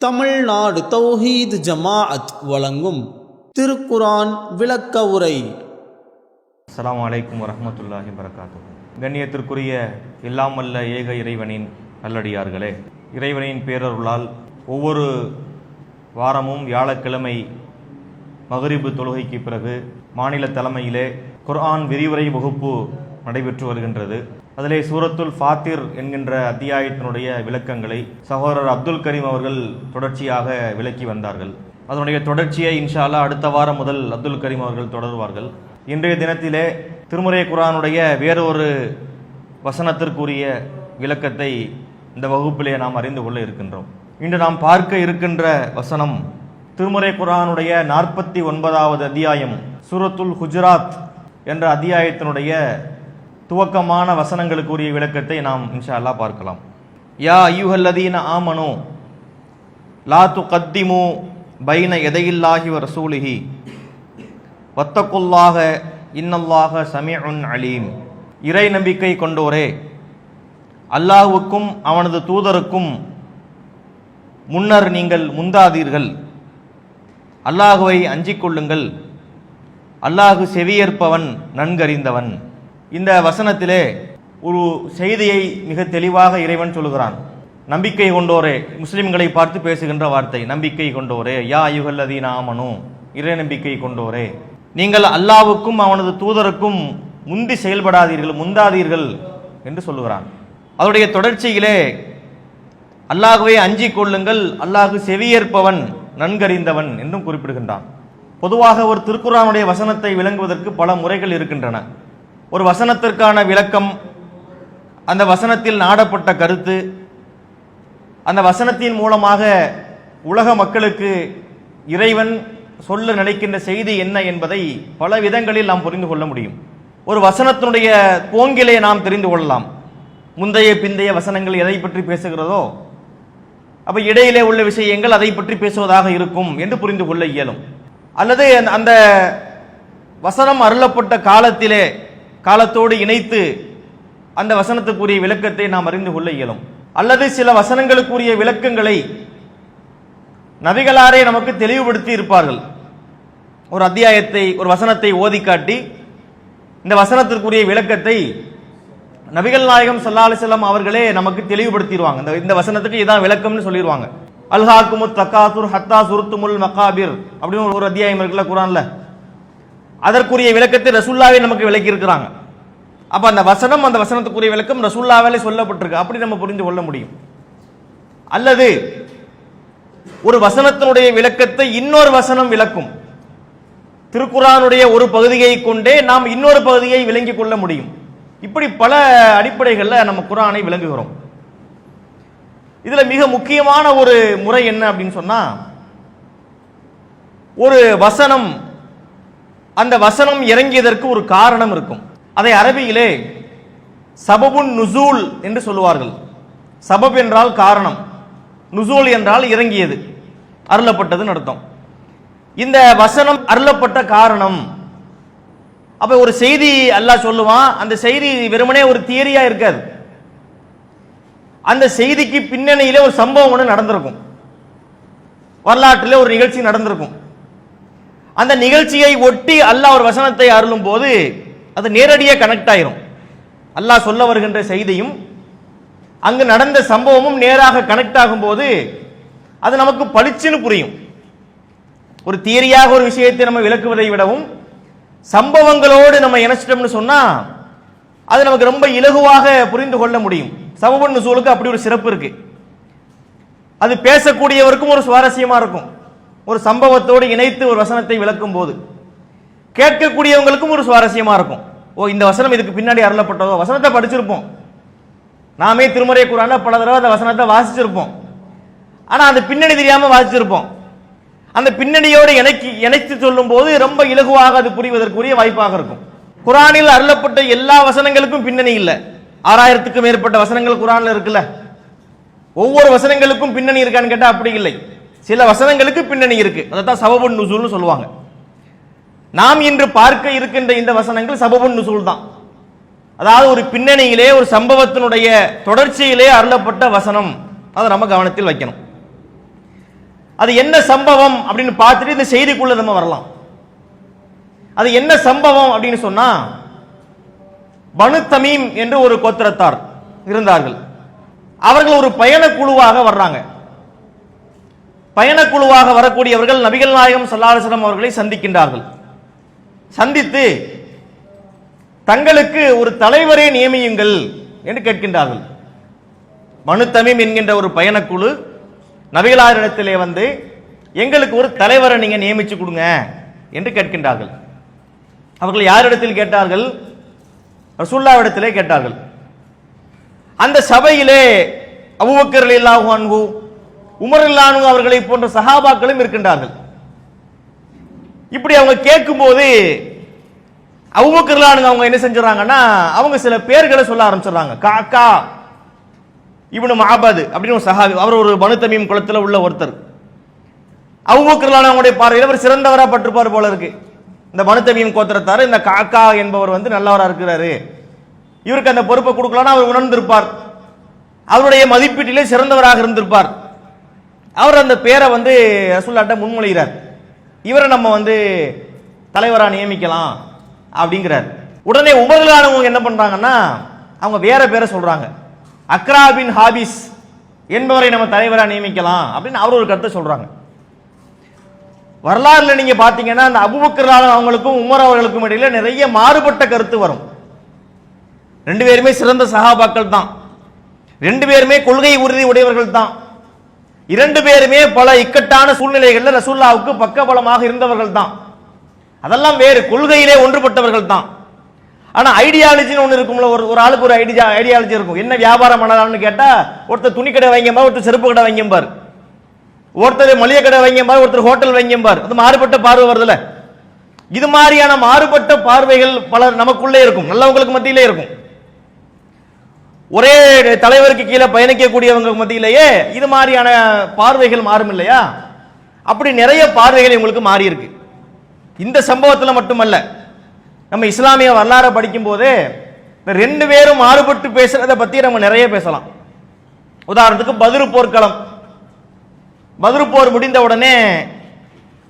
தமிழ்நாடு தௌஹீத் ஜமாஅத் வழங்கும் திருக்குர்ஆன் விளக்க உரை. அஸ்ஸலாமு அலைக்கும் வரஹ்மத்துல்லாஹி வபரகாத்துஹு. கண்ணியத்திற்குரிய எல்லாம் வல்ல ஏக இறைவனின் நல்லடியார்களே, இறைவனின் பேரருளால் ஒவ்வொரு வாரமும் வியாழக்கிழமை மக்ரிபு தொழுகைக்கு பிறகு மாநில தலைமையிலே குர்ஆன் விரிவுரை வகுப்பு நடைபெற்று வருகின்றது. அதிலே சூரத்துல் ஃபாத்திர் என்கின்ற அத்தியாயத்தினுடைய விளக்கங்களை சகோதரர் அப்துல் கரீம் அவர்கள் தொடர்ச்சியாக விளக்கி வந்தார்கள். அதனுடைய தொடர்ச்சியை இன்ஷா அல்லாஹ் அடுத்த வாரம் முதல் அப்துல் கரீம் அவர்கள் தொடர்வார்கள். இன்றைய தினத்திலே திருமுறை குர்ஆனுடைய வேறொரு வசனத்திற்குரிய விளக்கத்தை இந்த வகுப்பிலே நாம் அறிந்து கொள்ள இருக்கின்றோம். இன்று நாம் பார்க்க இருக்கின்ற வசனம் திருமுறை குர்ஆனுடைய 49வது அத்தியாயம் சூரத்துல் ஹுஜராத் என்ற அத்தியாயத்தினுடைய துவக்கமான வசனங்களுக்குரிய விளக்கத்தை நாம் இன்ஷா அல்லாஹ் பார்க்கலாம். யா அய்யுஹல்லதீன ஆமனு லா துகத்திமு பைன யதையில்லாஹி வ ரசூலிஹி வத்தகுல்லாஹ இன்னல்லாஹ ஸமீஉன் அலீம். இறை நம்பிக்கை கொண்டோரே, அல்லாஹ்வுக்கும் அவனது தூதருக்கும் முன்னர் நீங்கள் முந்தாதீர்கள். அல்லாஹுவை அஞ்சிக் கொள்ளுங்கள். அல்லாஹு செவியேற்பவன் நன்கறிந்தவன். இந்த வசனத்திலே ஒரு செய்தியை மிக தெளிவாக இறைவன் சொல்லுகிறான். நம்பிக்கை கொண்டோரே, முஸ்லிம்களை பார்த்து பேசுகின்ற வார்த்தை, நம்பிக்கை கொண்டோரே, யா அய்யுஹல்லதீன ஆமனு, இறை நம்பிக்கை கொண்டோரே, நீங்கள் அல்லாஹ்வுக்கும் அவனது தூதருக்கும் முந்தி செயல்படாதீர்கள், முந்தாதீர்கள் என்று சொல்லுகிறான். அதனுடைய தொடர்ச்சியிலே அல்லாஹுவை அஞ்சிக் கொள்ளுங்கள், அல்லாஹு செவியேற்பவன் நன்கறிந்தவன் என்றும் குறிப்பிடுகின்றான். பொதுவாக ஒரு திருக்குர்ஆனுடைய வசனத்தை விளங்குவதற்கு பல முறைகள் இருக்கின்றன. ஒரு வசனத்திற்கான விளக்கம், அந்த வசனத்தில் நாடப்பட்ட கருத்து, அந்த வசனத்தின் மூலமாக உலக மக்களுக்கு இறைவன் சொல்ல நினைக்கின்ற செய்தி என்ன என்பதை பல விதங்களில் நாம் புரிந்து கொள்ள முடியும். ஒரு வசனத்தினுடைய போங்கிலே நாம் தெரிந்து கொள்ளலாம். முந்தைய பிந்தைய வசனங்கள் எதை பற்றி பேசுகிறதோ அப்ப இடையிலே உள்ள விஷயங்கள் அதை பற்றி பேசுவதாக இருக்கும் என்று புரிந்து கொள்ள இயலும். அல்லது அந்த வசனம் அருளப்பட்ட காலத்தோடு இணைத்து அந்த வசனத்துக்குரிய விளக்கத்தை நாம் அறிந்து கொள்ள இயலும். அல்லது சில வசனங்களுக்குரிய விளக்கங்களை நபிகளாரே நமக்கு தெளிவுபடுத்தி இருப்பார்கள். ஒரு அத்தியாயத்தை, ஒரு வசனத்தை ஓதி காட்டி இந்த வசனத்திற்குரிய விளக்கத்தை நபிகள் நாயகம் ஸல்லல்லாஹு அலைஹி வஸல்லம் அவர்களே நமக்கு தெளிவுபடுத்திடுவாங்க. இந்த வசனத்துக்கு இதான் விளக்கம்னு சொல்லிடுவாங்க. அல்ஹாக்குமுத் தகாசுர் ஹத்தா சுருத்துமுல் மகாபிர் அப்படின்னு ஒரு அத்தியாயம் இருக்குல்ல குர்ஆன்ல, அதற்குரிய விளக்கத்தை ரசூலுல்லாஹ்வே நமக்கு விளக்கி இருக்கிறாங்க. அப்ப அந்த வசனம், அந்த வசனத்துக்குரிய விளக்கம் ரசூலுல்லாஹ்வாலே சொல்லப்பட்டிருக்கு, அப்படி நம்ம புரிந்து கொள்ள முடியும். அல்லது ஒரு வசனத்தினுடைய விளக்கத்தை இன்னொரு வசனம் விளக்கும். திருக்குர்ஆனுடைய ஒரு பகுதியை கொண்டே நாம் இன்னொரு பகுதியை விளங்கிக் கொள்ள முடியும். இப்படி பல அடிப்படைகளில் நம்ம குர்ஆனை விளங்குகிறோம். இதுல மிக முக்கியமான ஒரு முறை என்ன அப்படின்னு சொன்னா, ஒரு வசனம், அந்த வசனம் இறங்கியதற்கு ஒரு காரணம் இருக்கும். அதை அரபியிலே சபபுன் நுசூல் என்று சொல்லுவார்கள். சபப் என்றால் காரணம், நுசூல் என்றால் இறங்கியது, அருளப்பட்டதுன்னு அர்த்தம். இந்த வசனம் அருளப்பட்ட காரணம். அப்ப ஒரு செய்தி அல்லாஹ் சொல்லுவான், அந்த செய்தி வெறுமனே ஒரு தியரியா இருக்காது. அந்த செய்திக்கு பின்னணியிலே ஒரு சம்பவம் ஒன்று நடந்திருக்கும், வரலாற்றிலே ஒரு நிகழ்ச்சி நடந்திருக்கும். அந்த நிகழ்ச்சியை ஒட்டி அல்லாஹ் ஒரு வசனத்தை அருளும் போது அது நேரடியாக கனெக்ட் ஆயிரும். அல்லாஹ் சொல்ல வருகின்ற செய்தியும் அங்கு நடந்த சம்பவமும் நேராக கனெக்ட் ஆகும் போது அது நமக்கு பளிச்சுன்னு புரியும். ஒரு தியரியாக ஒரு விஷயத்தை நம்ம விளக்குவதை விடவும் சம்பவங்களோடு நம்ம இணைச்சிட்டோம்னு சொன்னா அது நமக்கு ரொம்ப இலகுவாக புரிந்து கொள்ள முடியும். சபபுன் நுசூலுக்கு அப்படி ஒரு சிறப்பு இருக்கு. அது பேசக்கூடியவருக்கும் ஒரு சுவாரஸ்யமா இருக்கும். ஒரு சம்பவத்தோடு இணைத்து ஒரு வசனத்தை விளக்கும் போது கேட்கக்கூடியவங்களுக்கும் ஒரு சுவாரஸ்யமா இருக்கும். ஓ, இந்த வசனம் இதுக்கு பின்னாடி அருளப்பட்டதோ. வசனத்தை படிச்சிருப்போம், நாமே திருமறை குர்ஆன்ல பல தடவை அந்த வசனத்தை வாசிச்சிருப்போம். ஆனா அந்த பின்னணி தெரியாம வாசிச்சிருப்போம். அந்த பின்னணியோடு இணைத்து சொல்லும் போது ரொம்ப இலகுவாக அது புரிவதற்குரிய வாய்ப்பாக இருக்கும். குர்ஆனில் அருளப்பட்ட எல்லா வசனங்களுக்கும் பின்னணி இல்லை. 6000க்கும் மேற்பட்ட வசனங்கள் குர்ஆன்ல இருக்குல்ல, ஒவ்வொரு வசனங்களுக்கும் பின்னணி இருக்கான்னு கேட்டா அப்படி இல்லை. சில வசனங்களுக்கு பின்னணி இருக்கு, அதான் சபபுன் நுசூல்னு சொல்லுவாங்க. நாம் இன்று பார்க்க இருக்கின்ற இந்த வசனங்கள் சபபுன் நுசூல் தான். அதாவது ஒரு பின்னணியிலே, ஒரு சம்பவத்தினுடைய தொடர்ச்சியிலே அருளப்பட்ட வசனம். அதை நம்ம கவனத்தில் வைக்கணும். அது என்ன சம்பவம் அப்படின்னு பார்த்துட்டு இந்த செய்திக்குள்ள நம்ம வரலாம். அது என்ன சம்பவம் அப்படின்னு சொன்னா, பனு தமீம் என்று ஒரு கோத்திரத்தார் இருந்தார்கள். அவர்கள் ஒரு பயணக்குழுவாக வர்றாங்க. பயணக்குழுவாக வரக்கூடியவர்கள் நபிகள் நாயகம் ஸல்லல்லாஹு அலைஹி வஸல்லம் அவர்களை சந்திக்கின்றார்கள். சந்தித்து தங்களுக்கு ஒரு தலைவரை நியமியுங்கள் என்று கேட்கின்றார்கள். பனு தமீம் என்கின்ற ஒரு பயணக்குழு நபிகளாரிடத்திலே வந்து எங்களுக்கு ஒரு தலைவரை நீங்க நியமிச்சு கொடுங்க என்று கேட்கின்றார்கள். அவர்கள் யாரிடத்தில் கேட்டார்கள்? ரசூலுல்லாஹ்விடத்திலே கேட்டார்கள். அந்த சபையிலே அபூபக்கர் ரலியல்லாஹு அன்ஹு, உமர் ரலியல்லாஹு அன்ஹு அவர்களை போன்ற சஹாபாக்களும் இருக்கின்றார்கள். இப்படி அவங்க கேட்கும்போது அபூபக்கர் ரலியல்லாஹு அன்ஹு அவங்க என்ன செஞ்சுறாங்கன்னா, அவங்க சில பேர்களை சொல்ல ஆரம்பிச்சிடறாங்க. காக்கா இப்னு மஅபத் அப்படின்னு ஒரு சஹாபி, அவர் ஒரு பனு தமீம் குலத்தில் உள்ள ஒருத்தர். அபூபக்கர் ரலியல்லாஹு அன்ஹு அவங்களுடைய பார்வையில் அவர் சிறந்தவரா பட்டிருப்பார் போல இருக்கு. இந்த பனு தமீம் கோத்திரத்தார் இந்த காக்கா என்பவர் வந்து நல்லவரா இருக்கிறாரு, இவருக்கு அந்த பொறுப்பை கொடுக்கலாம்னு அவர் உணர்ந்திருப்பார். அவருடைய மதிப்பீட்டிலே சிறந்தவராக இருந்திருப்பார். அவர் அந்த பேரை வந்து ரசூலுல்லாஹ்ட்ட முன்மொழிகிறார். இவரை நம்ம வந்து தலைவரா நியமிக்கலாம் அப்படிங்கிறார். உடனே உமர் ரலியல்லாஹு அன்ஹு என்ன பண்றாங்கன்னா, அவங்க வேற பேரை சொல்றாங்க. அக்ரா பின் ஹாபிஸ் என்பவரை நம்ம தலைவரா நியமிக்கலாம் அப்படின்னு அவர் ஒரு கருத்தை சொல்றாங்க. வரலாறுல நீங்க பாத்தீங்கன்னா அந்த அபூபக்கர் ரலியல்லாஹு அன்ஹு அவங்களுக்கும் உமர் அவர்களுக்கும் இடையில நிறைய மாறுபட்ட கருத்து வரும். ரெண்டு பேருமே சிறந்த சஹாபாக்கள் தான், ரெண்டு பேருமே கொள்கை உறுதி உடையவர்கள் தான், இரண்டு பேருமே பல இக்கட்டான சூழ்நிலைகளில் ரசூலுல்லாஹ்வுக்கு பக்கபலமாக இருந்தவர்கள் தான். அதெல்லாம் வேறு, கொள்கையிலே ஒன்றுபட்டவர்கள் தான். ஆனா ஐடியாலஜின்னு ஒன்று இருக்கும்ல, ஒரு ஆளுக்கு ஒரு ஐடியாலஜி இருக்கும். என்ன வியாபாரம் பண்ணலாம்னு கேட்டா, ஒருத்தர் துணி கடை வைங்கம்பார், ஒருத்தர் செருப்பு கடை வைங்கம்பார், ஒருத்தர் மளிகை கடை வைங்கம்பார், ஒருத்தர் ஹோட்டல் வைங்கம்பார். அது மாறுபட்ட பார்வை வருதுல. இது மாதிரியான மாறுபட்ட பார்வைகள் பலர் நமக்குள்ளே இருக்கும், நல்லவங்களுக்கு மத்தியிலே இருக்கும். ஒரே தலைவருக்கு கீழே பயணிக்கக்கூடியவங்க மத்தியிலேயே இது மாதிரியான பார்வைகள் மாறும் இல்லையா? அப்படி நிறைய பார்வைகள் உங்களுக்கு மாறி இருக்கு. இந்த சம்பவத்தில் மட்டுமல்ல, நம்ம இஸ்லாமிய வரலாறு படிக்கும் போதே ரெண்டு பேரும் மாறுபட்டு பேசுறத பத்தி நம்ம நிறைய பேசலாம். உதாரணத்துக்கு பத்ர் போர்க்களம். பத்ர் போர் முடிந்த உடனே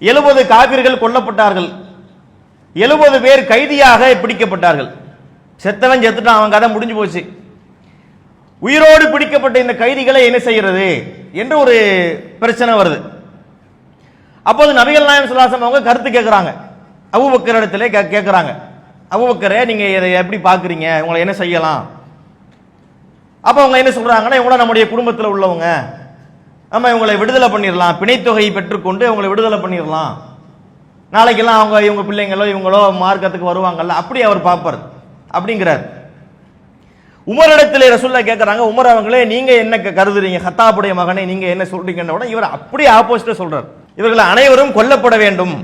70 காபிர்கள் கொல்லப்பட்டார்கள், 70 பேர் கைதியாக பிடிக்கப்பட்டார்கள். செத்தவன் செத்துட்டான், அவன் கதை முடிஞ்சு போச்சு. உயிரோடு பிடிக்கப்பட்ட இந்த கைதிகளை என்ன செய்யறது என்று ஒரு பிரச்சனை வருது. அப்போது நபிகள் நாயகம் ஸல்லல்லாஹு அலைஹி வஸல்லம் அவங்க கருத்து கேட்கிறாங்க. அபூபக்கர் இடத்துல கேட்கிறாங்க, அபூபக்கரே நீங்க இதை எப்படி பாக்குறீங்க, உங்களை என்ன செய்யலாம்? அப்ப அவங்க என்ன சொல்றாங்கன்னா, இவங்கள நம்முடைய குடும்பத்தில் உள்ளவங்க, நம்ம இவங்களை விடுதலை பண்ணிடலாம், பிணைத்தொகையை பெற்றுக்கொண்டு அவங்களை விடுதலை பண்ணிடலாம், நாளைக்கெல்லாம் அவங்க இவங்க பிள்ளைங்களோ இவங்களோ மார்க்கத்துக்கு வருவாங்கல்ல, அப்படி அவர் பார்ப்பார் அப்படிங்கிறார். உமர் இடத்துல ரசூலுல்லாஹ் கேட்கறாங்க, உமர் அவங்களே நீங்க என்ன கருதுறீங்க, ஹத்தாபுடைய மகனை நீங்க என்ன சொல்றீங்கன்னு உடனே இவர் அப்படியே ஆப்போசிட்டா சொல்றார். இவர்கள் அனைவரும் கொல்லப்பட வேண்டும்.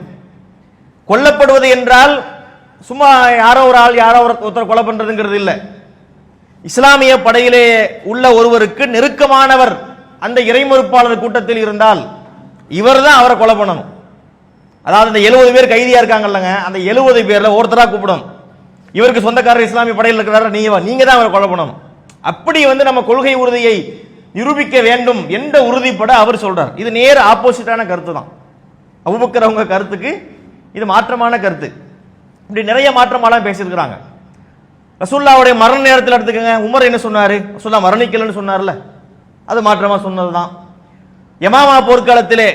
கொல்லப்படுவது என்றால் சும்மா யாரோ ஒரு ஆள் யாரோ ஒருத்தர் கொலை பண்றதுங்கிறது இல்லை. இஸ்லாமிய படையிலே உள்ள ஒருவருக்கு நெருக்கமானவர் அந்த இறைமறுப்பாளர் கூட்டத்தில் இருந்தால் இவர் தான் அவரை கொலை பண்ணணும். அதாவது இந்த 70 பேர் கைதியா இருக்காங்கல்லங்க, அந்த 70 பேர்ல ஒருத்தரா கூப்பிடணும். இவருக்கு சொந்தக்காரர் இஸ்லாமிய படையில் இருக்கிறாரு, நீங்க தான் அவரை கொலை பண்ணணும். அப்படி வந்து நம்ம கொள்கை உறுதியை நிரூபிக்க வேண்டும் என்ற உறுதிப்பட அவர் சொல்றார். இது நேர் ஆப்போசிட்டான கருத்து தான். அபூபக்கர் அவங்க கருத்துக்கு இது மாற்றமான கருத்து. இப்படி நிறைய மாற்றமாலாம் பேசியிருக்கிறாங்க. ரசூலுல்லாஹ்வுடைய மரண நேரத்தில் எடுத்துக்கங்க, உமர் என்ன சொன்னாரு? ரசூலுல்லாஹ் மரணிக்கலன்னு சொன்னார்ல, அது மாற்றமா சொன்னதுதான். யமாமா போர்க்காலத்திலே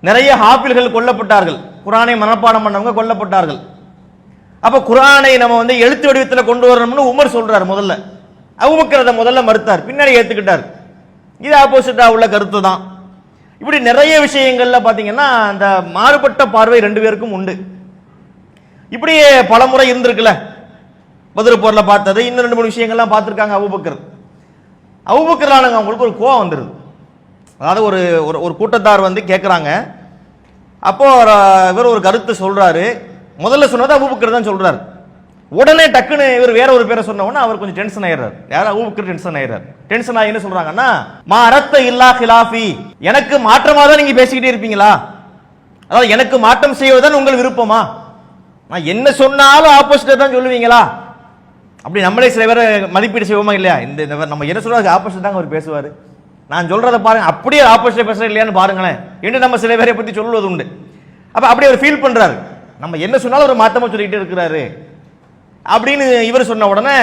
நிறைய ஹாஃபில்கள் கொல்லப்பட்டார்கள், குர்ஆனை மனப்பாடம் பண்ணவங்க கொல்லப்பட்டார்கள். அப்ப குர்ஆனை நம்ம வந்து எழுத்து வடிவத்தில் கொண்டு வரணும்னு உமர் சொல்றாரு. முதல்ல அபூபக்கர் அதை முதல்ல மறுத்தார், பின்னாடி ஏத்துக்கிட்டார். இது ஆப்போசிட்டா உள்ள கருத்து தான். இப்படி நிறைய விஷயங்கள்ல பாத்தீங்கன்னா அந்த மாறுபட்ட பார்வை ரெண்டு பேருக்கும் உண்டு. இப்படியே பல முறை இருந்திருக்குல்ல, பத்ர் போர்ல பார்த்தது, இன்னும் 2-3 விஷயங்கள்லாம் பார்த்திருக்காங்க அபூபக்கர். அபூபக்கர்லானுங்க அவங்களுக்கு ஒரு கோவம் வந்துருது. அதாவது ஒரு ஒரு கூட்டத்தார் வந்து கேட்குறாங்க. அப்போ இவர் ஒரு கருத்து சொல்றாரு. முதல்ல சொன்னது அபூபக்கர் தான் சொல்றாரு. உடனே டக்குன்னு இவர் வேற ஒரு பேரை சொன்ன உடனே அவர் கொஞ்சம் டென்ஷன் ஆயிடுறாரு. யார்? அபூபக்கர் டென்ஷன் ஆயிடுறாரு. டென்ஷன் ஆகி என்ன சொல்றாங்கன்னா, மா அரத்த இல்லா ஹிலாஃபி, எனக்கு மாற்றமா தான் நீங்க பேசிக்கிட்டே இருப்பீங்களா? அதாவது எனக்கு மாற்றம் செய்வதுதான் உங்கள் விருப்பமா? நான் என்ன சொன்னாலும் ஆப்போசிட்டா தான் சொல்லுவீங்களா? அப்படி நம்மளே சில பேரை மதிப்பீடு செய்வோமா இல்லையா? இந்த நம்ம என்ன சொல்றது ஆப்போசிட் தாங்க அவர் பேசுவாரு. நான் சொல்றதை பாருங்க, அப்படியே ஆப்போசிட் பேசுற இல்லையான்னு பாருங்களேன் என்று நம்ம சில பேரை பத்தி சொல்வது உண்டு. அப்ப அப்படியே அவர் ஃபீல் பண்றாரு, நம்ம என்ன சொன்னாலும் ஒரு மாத்தமா சொல்லிட்டு இருக்கிறாரு அப்படின்னு இவர் சொன்ன உடனே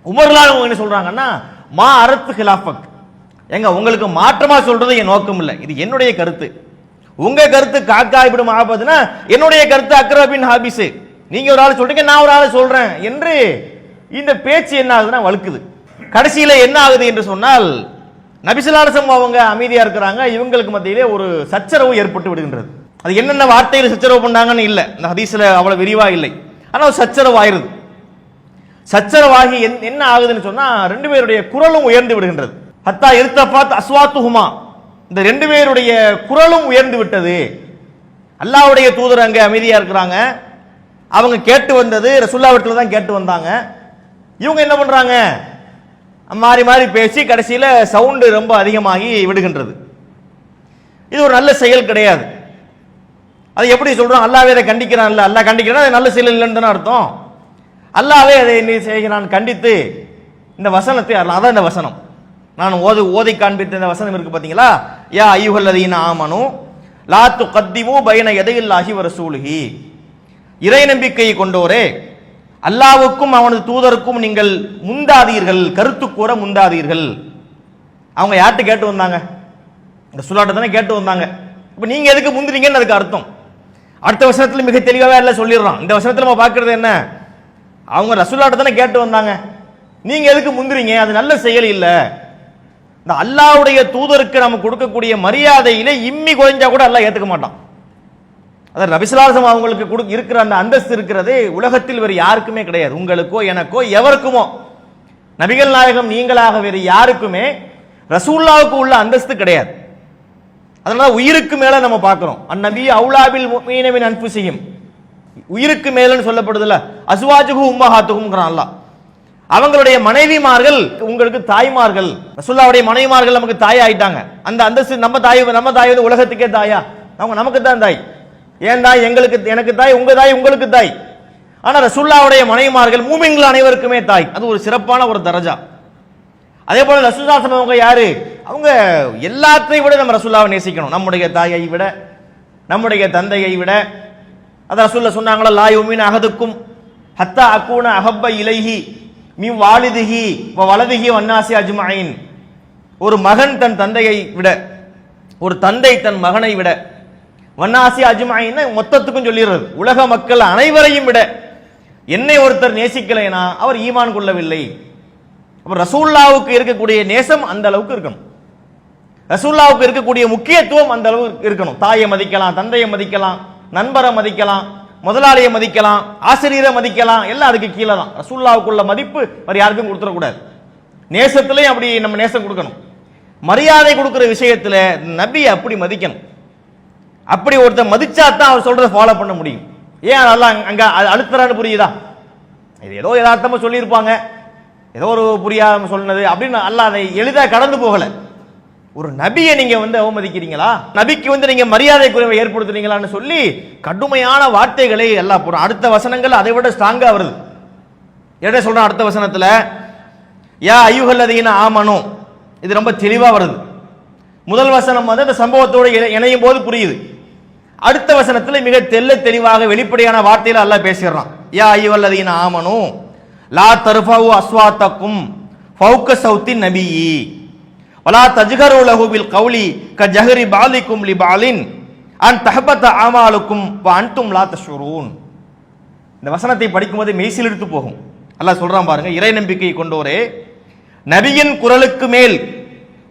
உமர்லால் அவங்க என்ன சொல்றாங்கன்னா, மா அரத்து கிலாஃபக், எங்க உங்களுக்கு மாற்றமா சொல்றது என் நோக்கம் இல்லை, இது என்னுடைய கருத்து. உங்க கருத்து காக்கா இப்படி ஆபத்துனா என்னுடைய கருத்து அக்ரபின் ஹாபிஸ், நீங்க ஒரு ஆள் சொல்றீங்க நான் ஒரு ஆள் சொல்றேன் என்று இந்த பேச்சு என்ன ஆகுதுன்னா வழுக்குது. கடைசியில என்ன ஆகுது என்று சொன்னால், நபிசுல்லாசம் அவங்க அமைதியா இருக்கிறாங்க, இவங்களுக்கு மத்தியிலே ஒரு சச்சரவு ஏற்பட்டு விடுகின்றது. அது என்னென்ன வார்த்தையில் சச்சரவு பண்ணாங்கன்னு இல்லை, இந்த ஹதீஸ்ல அவ்வளவு விரிவா இல்லை, ஆனா சச்சரவு ஆயிருது. சச்சரவாகி என்ன ஆகுதுன்னு சொன்னா ரெண்டு பேருடைய குரலும் உயர்ந்து விடுகின்றது. ஹத்தா இர்தஃபாத் அஸ்வாத்துஹுமா, இந்த ரெண்டு பேருடைய குரலும் உயர்ந்து விட்டது. அல்லாஹ்வுடைய தூதர் அங்க அமைதியா இருக்கிறாங்க, அவங்க கேட்டு வந்தது ரசூலுல்லாஹ்விடத்துல தான் கேட்டு வந்தாங்க. இவங்க என்ன பண்றாங்க, மாறி மாறி பேசி கடைசியில சவுண்டு ரொம்ப அதிகமாகி விடுகின்றது. இது ஒரு நல்ல செயல் கிடையாது. அது எப்படி சொல்றோம், அல்லாஹ்வே அதை கண்டிக்கிறான், இல்ல அல்லாஹ் கண்டிக்கிறான், அது நல்ல செயல் இல்லைன்னு தானே அர்த்தம். அல்லாஹ்வே அதை என்ன செய்கிறான், கண்டித்து இந்த வசனத்தை அதான் இந்த வசனம் நான் ஓதி காண்பித்த இந்த வசனம் இருக்கு பாத்தீங்களா, யா அய்யுஹல்லதீன ஆமனு லா துகத்திமு பைன யதையில்லாஹி வ ரசூலிஹி, இறை நம்பிக்கை கொண்டோரே அல்லாஹ்வுக்கும் அவனது தூதருக்கும் நீங்கள் முந்தாதீர்கள், கருத்து கூற முந்தாதீர்கள். அவங்க யார்கிட்ட கேட்டு வந்தாங்க, இந்த சுல்லாட்ட தானே கேட்டு வந்தாங்க. இப்ப நீங்க எதுக்கு முந்திரீங்கன்னு அதுக்கு அர்த்தம். அடுத்த வசனத்துல மிக தெளிவாவே எல்லாம் சொல்லிடுறான். இந்த வசனத்துல நம்ம பாக்குறது என்ன, அவங்க ரசூலுல்லாஹ்ட்ட தானே கேட்டு வந்தாங்க, நீங்க எதுக்கு முந்திரீங்க, அது நல்ல செயல் இல்ல. இந்த அல்லாஹ்வுடைய தூதருக்கு நம்ம கொடுக்கக்கூடிய மரியாதையிலே இம்மி குறைஞ்சா கூட அல்லாஹ் ஏத்துக்க மாட்டான். அதாவது நபிசுல்லாஹ் அவங்களுக்கு இருக்கிற அந்த அந்தஸ்து இருக்கிறது உலகத்தில் வேறு யாருக்குமே கிடையாது. உங்களுக்கோ எனக்கோ எவருக்குமோ, நபிகள் நாயகம் நீங்களாக வேறு யாருக்குமே ரசூலுல்லாஹ்வுக்கு உள்ள அந்தஸ்து கிடையாது. அதனால உயிருக்கு மேல நம்ம பார்க்கிறோம், அந்நபி அவுலாபில் முஃமினீன மின் அன்ஃபுஸிஹிம், உயிருக்கு மேலன்னு சொல்லப்படுதுல, அஸ்வாஜுஹு உம்மஹாத்துஹும்ங்கறான் அல்லாஹ். அவங்களுடைய மனைவிமார்கள் உங்களுக்கு தாய்மார்கள், ரசூலுல்லாஹ்வுடைய மனைவிமார்கள் நமக்கு தாய் ஆயிட்டாங்க. அந்த அந்தஸ்து நம்ம தாய் வந்து உலகத்துக்கே தாயா, அவங்க நமக்கு தான் தாய். ஏன் தாய், எனக்கு தாய், உங்க தாய் உங்களுக்கு தாய். ஆனா ரசூலுல்லாஹ்வுடைய மனைவிமார்கள் மூமின்கள் அனைவருக்குமே தாய். அது ஒரு சிறப்பான ஒரு தரஜா. அதே போல ரசூலுல்லாஹ் அவங்க யாரு, அவங்க எல்லாத்தையும் விட நம்ம ரசூலுல்லாஹ்வை நேசிக்கணும், நம்முடைய தாயை விட, நம்முடைய தந்தையை விட. அத ரசூலுல்லாஹ் சொன்னாங்களா, லா யுமின் அஹதுக்கும் ஹத்தா அகூன அஹப்ப இலைஹி மின் வாலிதிஹி வ வலதிஹி வன்னாசி அஜ்மஈன். ஒரு மகன் தன் தந்தையை விட, ஒரு தந்தை தன் மகனை விட, வன்னாசி அஜ்மஈன் மொத்தத்துக்கும் சொல்லிடுறது, உலக மக்கள் அனைவரையும் விட என்னை ஒருத்தர் நேசிக்கலைனா அவர் ஈமான் கொள்ளவில்லை. அப்ப ரசூலுல்லாஹ்வுக்கு இருக்கக்கூடிய நேசம் அந்த அளவுக்கு இருக்கணும், ரசூலுல்லாஹ்வுக்கு இருக்கக்கூடிய முக்கியத்துவம் அந்த அளவுக்கு இருக்கணும். தாயை மதிக்கலாம், தந்தையை மதிக்கலாம், நண்பரை மதிக்கலாம், முதலாளியை மதிக்கலாம், ஆசிரியரை மதிக்கலாம், எல்லாம் அதுக்கு கீழே தான். ரசூலுல்லாஹ்வுக்குள்ள மதிப்பு வேறு யாருக்கும் கொடுத்துடக்கூடாது. நேசத்திலையும் அப்படி நம்ம நேசம் கொடுக்கணும். மரியாதை கொடுக்கிற விஷயத்துல நபி அப்படி மதிக்கணும். அப்படி ஒருத்தர் மதிச்சா தான் அவர் சொல்றதை ஃபாலோ பண்ண முடியும். ஏன் அதெல்லாம் அங்க அழுத்துறான்னு புரியுதா, இது ஏதோ யதார்த்தமா சொல்லியிருப்பாங்க, ஏதோ ஒரு புரியாம சொன்னது அப்படின்னு அல்லாஹ் அதை எளிதா கடந்து போகல. ஒரு நபியை நீங்க அவமதிக்கிறீங்களா, நபிக்கு நீங்க மரியாதை குறைவை ஏற்படுத்துறீங்களான்னு சொல்லி கடுமையான வார்த்தைகளை எல்லாம் போறோம். அடுத்த வசனங்கள் அதை விட ஸ்ட்ராங்கா வருது. என்ன சொல்றான் அடுத்த வசனத்துல, யா அய்யுஹல்லதீன ஆமனு, இது ரொம்ப தெளிவா வருது. முதல் வசனம் அந்த சம்பவத்தோடு இணையும் போது புரியுது. அடுத்த வசனத்துல மிக தெளிவாக வெளிப்படையான வார்த்தையில அல்லாஹ் பேசிடுறான். யா அய்யுஹல்லதீன ஆமனு லா தர்ஃபஉ அஸ்வாத்தக்கும் ஃபௌக ஸௌத்தி நபியி வலா தஜ்ஹரு லஹு பில் கௌலி கஜஹரி பாலிக்கும் லிபாலின் அன் தஹபத அமாலுக்கும் வ அன்தும் லா தஷ்உரூன். இந்த வசனத்தை படிக்கும்போது மெய்சில் எடுத்து போகும். அல்லாஹ் சொல்றான் பாருங்க, இறை நம்பிக்கை கொண்டோரே நபியின் குரலுக்கு மேல்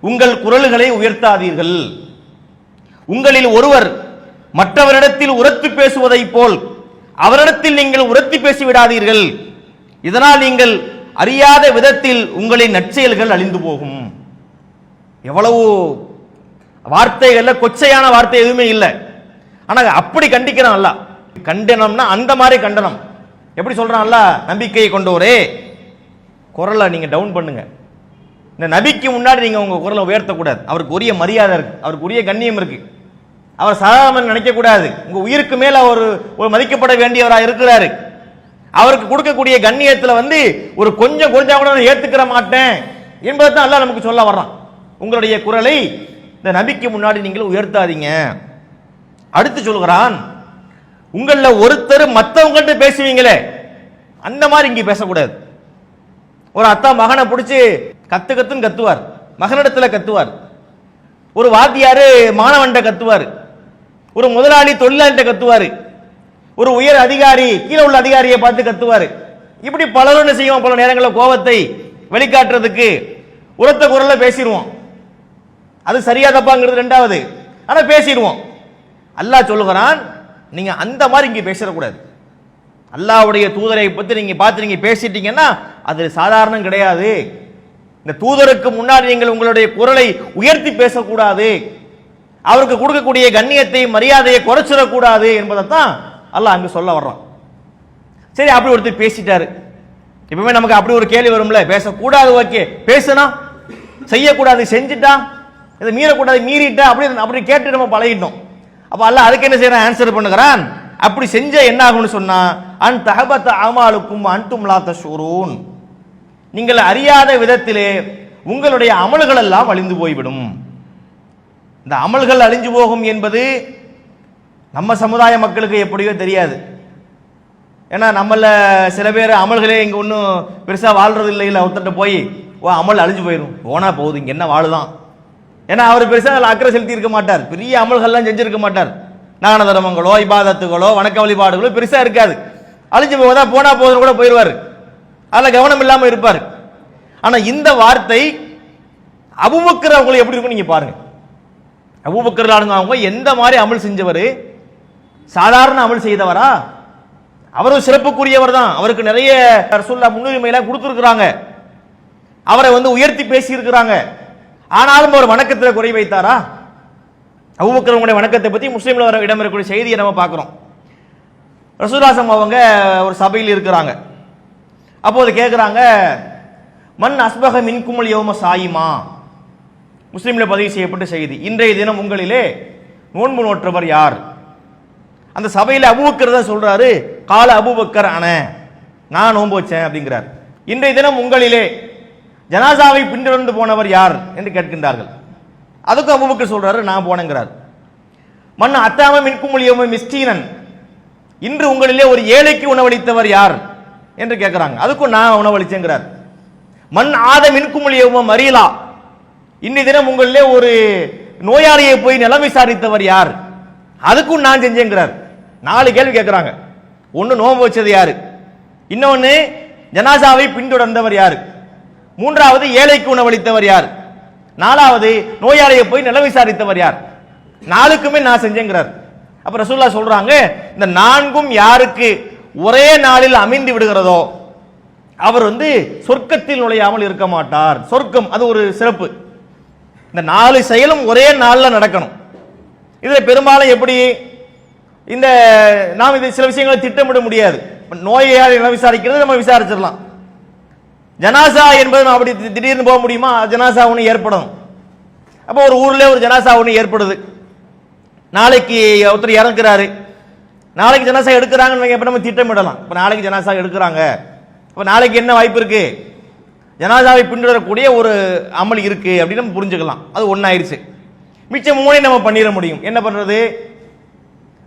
உங்கள் குரல்களை உயர்த்தாதீர்கள். உங்களில் ஒருவர் மற்றவரிடத்தில் உரத்து பேசுவதை போல் அவரிடத்தில் நீங்கள் உரத்தி பேசிவிடாதீர்கள். இதனால் நீங்கள் அறியாத விதத்தில் உங்களின் நற்செயல்கள் அழிந்து போகும். எவ்வளவு வார்த்தைகள்ல கொச்சையான வார்த்தை எதுவுமே இல்லை, ஆனா அப்படி கண்டிக்கிறான் அல்லாஹ். கண்டனம்னா அந்த மாதிரி கண்டனம். எப்படி சொல்றான் அல்லாஹ், நம்பிக்கையை கொண்டோரே குரலை நீங்க டவுன் பண்ணுங்க. இந்த நபிக்கு முன்னாடி நீங்க உங்க குரலை உயர்த்தக்கூடாது. அவருக்கு உரிய மரியாதை இருக்கு, அவருக்கு உரிய கண்ணியம் இருக்கு. அவர் சாதாரண நினைக்க கூடாது. உங்க உயிருக்கு மேல அவர் ஒரு மதிக்கப்பட வேண்டியவராக இருக்கிறாரு. அவருக்கு கொடுக்கக்கூடிய கண்ணியத்துல ஒரு கொஞ்சம் கொஞ்சம் கூட ஏத்துக்கிற மாட்டேன் என்பதை தான் அல்லாஹ் நமக்கு சொல்ல வர்றான். உங்களுடைய குரலை இந்த நபிக்கு முன்னாடி நீங்கள் உயர்த்தாதீங்க. அடுத்து சொல்கிறான், உங்கள ஒருத்தர் மற்றவங்கள்ட்ட பேசுவீங்களே அந்த மாதிரி இங்கே பேசக்கூடாது. ஒரு அத்தா மகனை பிடிச்சி கத்து கத்துன்னு கத்துவார், மகனிடத்துல கத்துவார். ஒரு வாத்தியாரு மாணவன்கிட்ட கத்துவார், ஒரு முதலாளி தொழிலாளிகிட்ட கத்துவார், ஒரு உயர் அதிகாரி கீழே உள்ள அதிகாரியை பார்த்து கத்துவார். இப்படி பலரும் என்ன செய்வோம், பல நேரங்களில் கோபத்தை வெளிக்காட்டுறதுக்கு உரத்த குரல்ல பேசிடுவோம். அது சரியா தப்பாங்கிறது ரெண்டாவது, ஆனா பேசிடுவோம். அல்லாஹ் சொல்லுகிறான், நீங்க அந்த மாதிரி இங்க பேசக்கூடாது. அல்லாஹ்வுடைய தூதரை பத்தி நீங்க பார்த்து நீங்க பேசிட்டீங்கன்னா அது சாதாரணம் கிடையாது. இந்த தூதருக்கு முன்னாடி நீங்கள் உங்களுடைய குரலை உயர்த்தி பேசக்கூடாது, அவருக்கு கொடுக்கக்கூடிய கண்ணியத்தை மரியாதையை குறைச்சிடக்கூடாது என்பதைத்தான் அல்லாஹ் அங்கு சொல்ல வர்றான். சரி, அப்படி ஒருத்தர் பேசிட்டாரு. எப்பவுமே நமக்கு அப்படி ஒரு கேள்வி வரும்ல, பேசக்கூடாது ஓகே, பேசுனா செய்யக்கூடாது செஞ்சுட்டா, இதை மீறக்கூடாது மீறிட்டா, அப்படி கேட்டு நம்ம பழகிட்டோம். அப்ப அல்லாஹ் அதுக்கு என்ன செய்யறான், ஆன்சர் பண்ணுகிறான். அப்படி செஞ்ச என்ன ஆகும்னு சொன்னா, அன் தஹபத அமாலுக்கும் அன்தும் லா தஷூரூன், நீங்கள் அறியாத விதத்திலே உங்களுடைய அமல்கள் எல்லாம் அழிந்து போய்விடும். இந்த அமல்கள் அழிஞ்சு போகும் என்பது நம்ம சமுதாய மக்களுக்கு எப்படியோ தெரியாது. ஏன்னா நம்மள சில பேர் அமல்களே இங்க ஒன்றும் பெருசா வாழ்றது இல்லை. இல்லை ஒருத்தட்ட போய் ஓ அமல் அழிஞ்சு போயிடும், போனா போகுது, இங்க என்ன வாழுதான். ஏன்னா அவர் பெருசா அதில் அக்கறை செலுத்தி இருக்க மாட்டார், பெரிய அமல்கள்லாம் செஞ்சிருக்க மாட்டார். தான தர்மங்களோ இபாதத்துகளோ வணக்க வழிபாடுகளோ பெருசா இருக்காது. அழிஞ்சு போவதா போனா போதும் கூட போயிடுவார், அதில் கவனம் இல்லாம இருப்பார். ஆனா இந்த வார்த்தை அபூபக்கர் அவங்களை எப்படி இருக்கும் நீங்க பாருங்க. அபூபக்கர் அவங்க எந்த மாதிரி அமல் செஞ்சவர், சாதாரண அமல் செய்தவரா? அவரும் சிறப்புக்குரியவர் தான், அவருக்கு நிறைய ரசூலுல்லாஹ் முன்னுரிமை எல்லாம் கொடுத்துருக்காங்க, அவரை உயர்த்தி பேசி இருக்கிறாங்க. ஆனாலும் அவர் வணக்கத்தில் குறை வைத்தாரா? அபூபக்கர் வணக்கத்தை பத்தி முஸ்லீம்ல வர இடம் இருக்கக்கூடிய செய்தியை நம்ம பார்க்கிறோம். ரசூலுல்லாஹ் அவங்க ஒரு சபையில் இருக்கிறாங்க. அப்போது கேட்கிறாங்க, மன் அஸ்பக மின்குமல் யௌம சாயிமா, முஸ்லீம்ல பதிவு செய்யப்பட்ட செய்தி, இன்றைய தினம் உங்களிலே நோன்பு நோற்றவர் யார்? அந்த சபையில அபூபக்கர் தான் சொல்றாரு, கால அபூபக்கர் அன, நான் நோன்பு வச்சேன் அப்படிங்கிறார். இன்றைய தினம் உங்களிலே ஜனாசாவை பின்தொடர்ந்து போனவர் யார் என்று கேட்கின்றார்கள். அதுக்கும் அபூபக்கர் சொல்றாரு, நான் போனேங்கிறார். மன் அத்தாம மின்குமுல் யௌம மிஸ்கீனன், இன்று உங்களிலே ஒரு ஏழைக்கு உணவளித்தவர் யார் என்று கேட்கிறாங்க. அதுக்கும் நான் உணவளிச்சேங்கிறார். மன் ஆத மின்குமுல் யௌம மரீலா, இன்றைய தினம் உங்களிலே ஒரு நோயாளியை போய் நலம் விசாரித்தவர் யார்? அதுக்கும் நான் செஞ்சேங்கிறார். 4 கேள்வி கேட்கிறாங்க. ஒன்னு நோன்பு வச்சது யாரு, இன்னொன்னு ஜனாசாவை பின்தொடர்ந்தவர் யாரு, மூன்றாவது ஏழைக்கு உணவளித்தவர் யார், நாலாவது நோயாளியை போய் நல விசாரித்தவர் யார். 4க்குமே நான் செஞ்சேங்கிறார். அப்ப ரசூலுல்லாஹ் சொல்றாங்க, இந்த 4ம் யாருக்கு ஒரே நாளில் அமைந்து விடுகிறதோ அவர் சொர்க்கத்தில் நுழையாமல் இருக்க மாட்டார். சொர்க்கம் அது ஒரு சிறப்பு. இந்த 4 செயலும் ஒரே நாளில் நடக்கணும். இதுல பெரும்பாலும் எப்படி இந்த நாம் இது சில விஷயங்களை திட்டமிட முடியாது. நோயாளி விசாரிக்கிறது நம்ம விசாரிச்சிடலாம். ஜனாசா என்பது நம்ம அப்படி திடீர்னு போக முடியுமா? ஜனாசா ஒன்று ஏற்படும். அப்போ ஒரு ஊர்ல ஒரு ஜனாசா ஒன்று ஏற்படுது. நாளைக்கு ஒருத்தர் இறக்குறாரு, நாளைக்கு ஜனாசா எடுக்கிறாங்கன்னு இப்ப நம்ம திட்டமிடலாம். இப்ப நாளைக்கு ஜனாசா எடுக்கிறாங்க, அப்ப நாளைக்கு என்ன வாய்ப்பு இருக்கு, ஜனாசாவை பின்தொடரக்கூடிய ஒரு அமல் இருக்கு அப்படின்னு நம்ம புரிஞ்சுக்கலாம். அது ஒன்னாயிருச்சு. மிச்சம் 3 நம்ம பண்ணிட முடியும். என்ன பண்றது?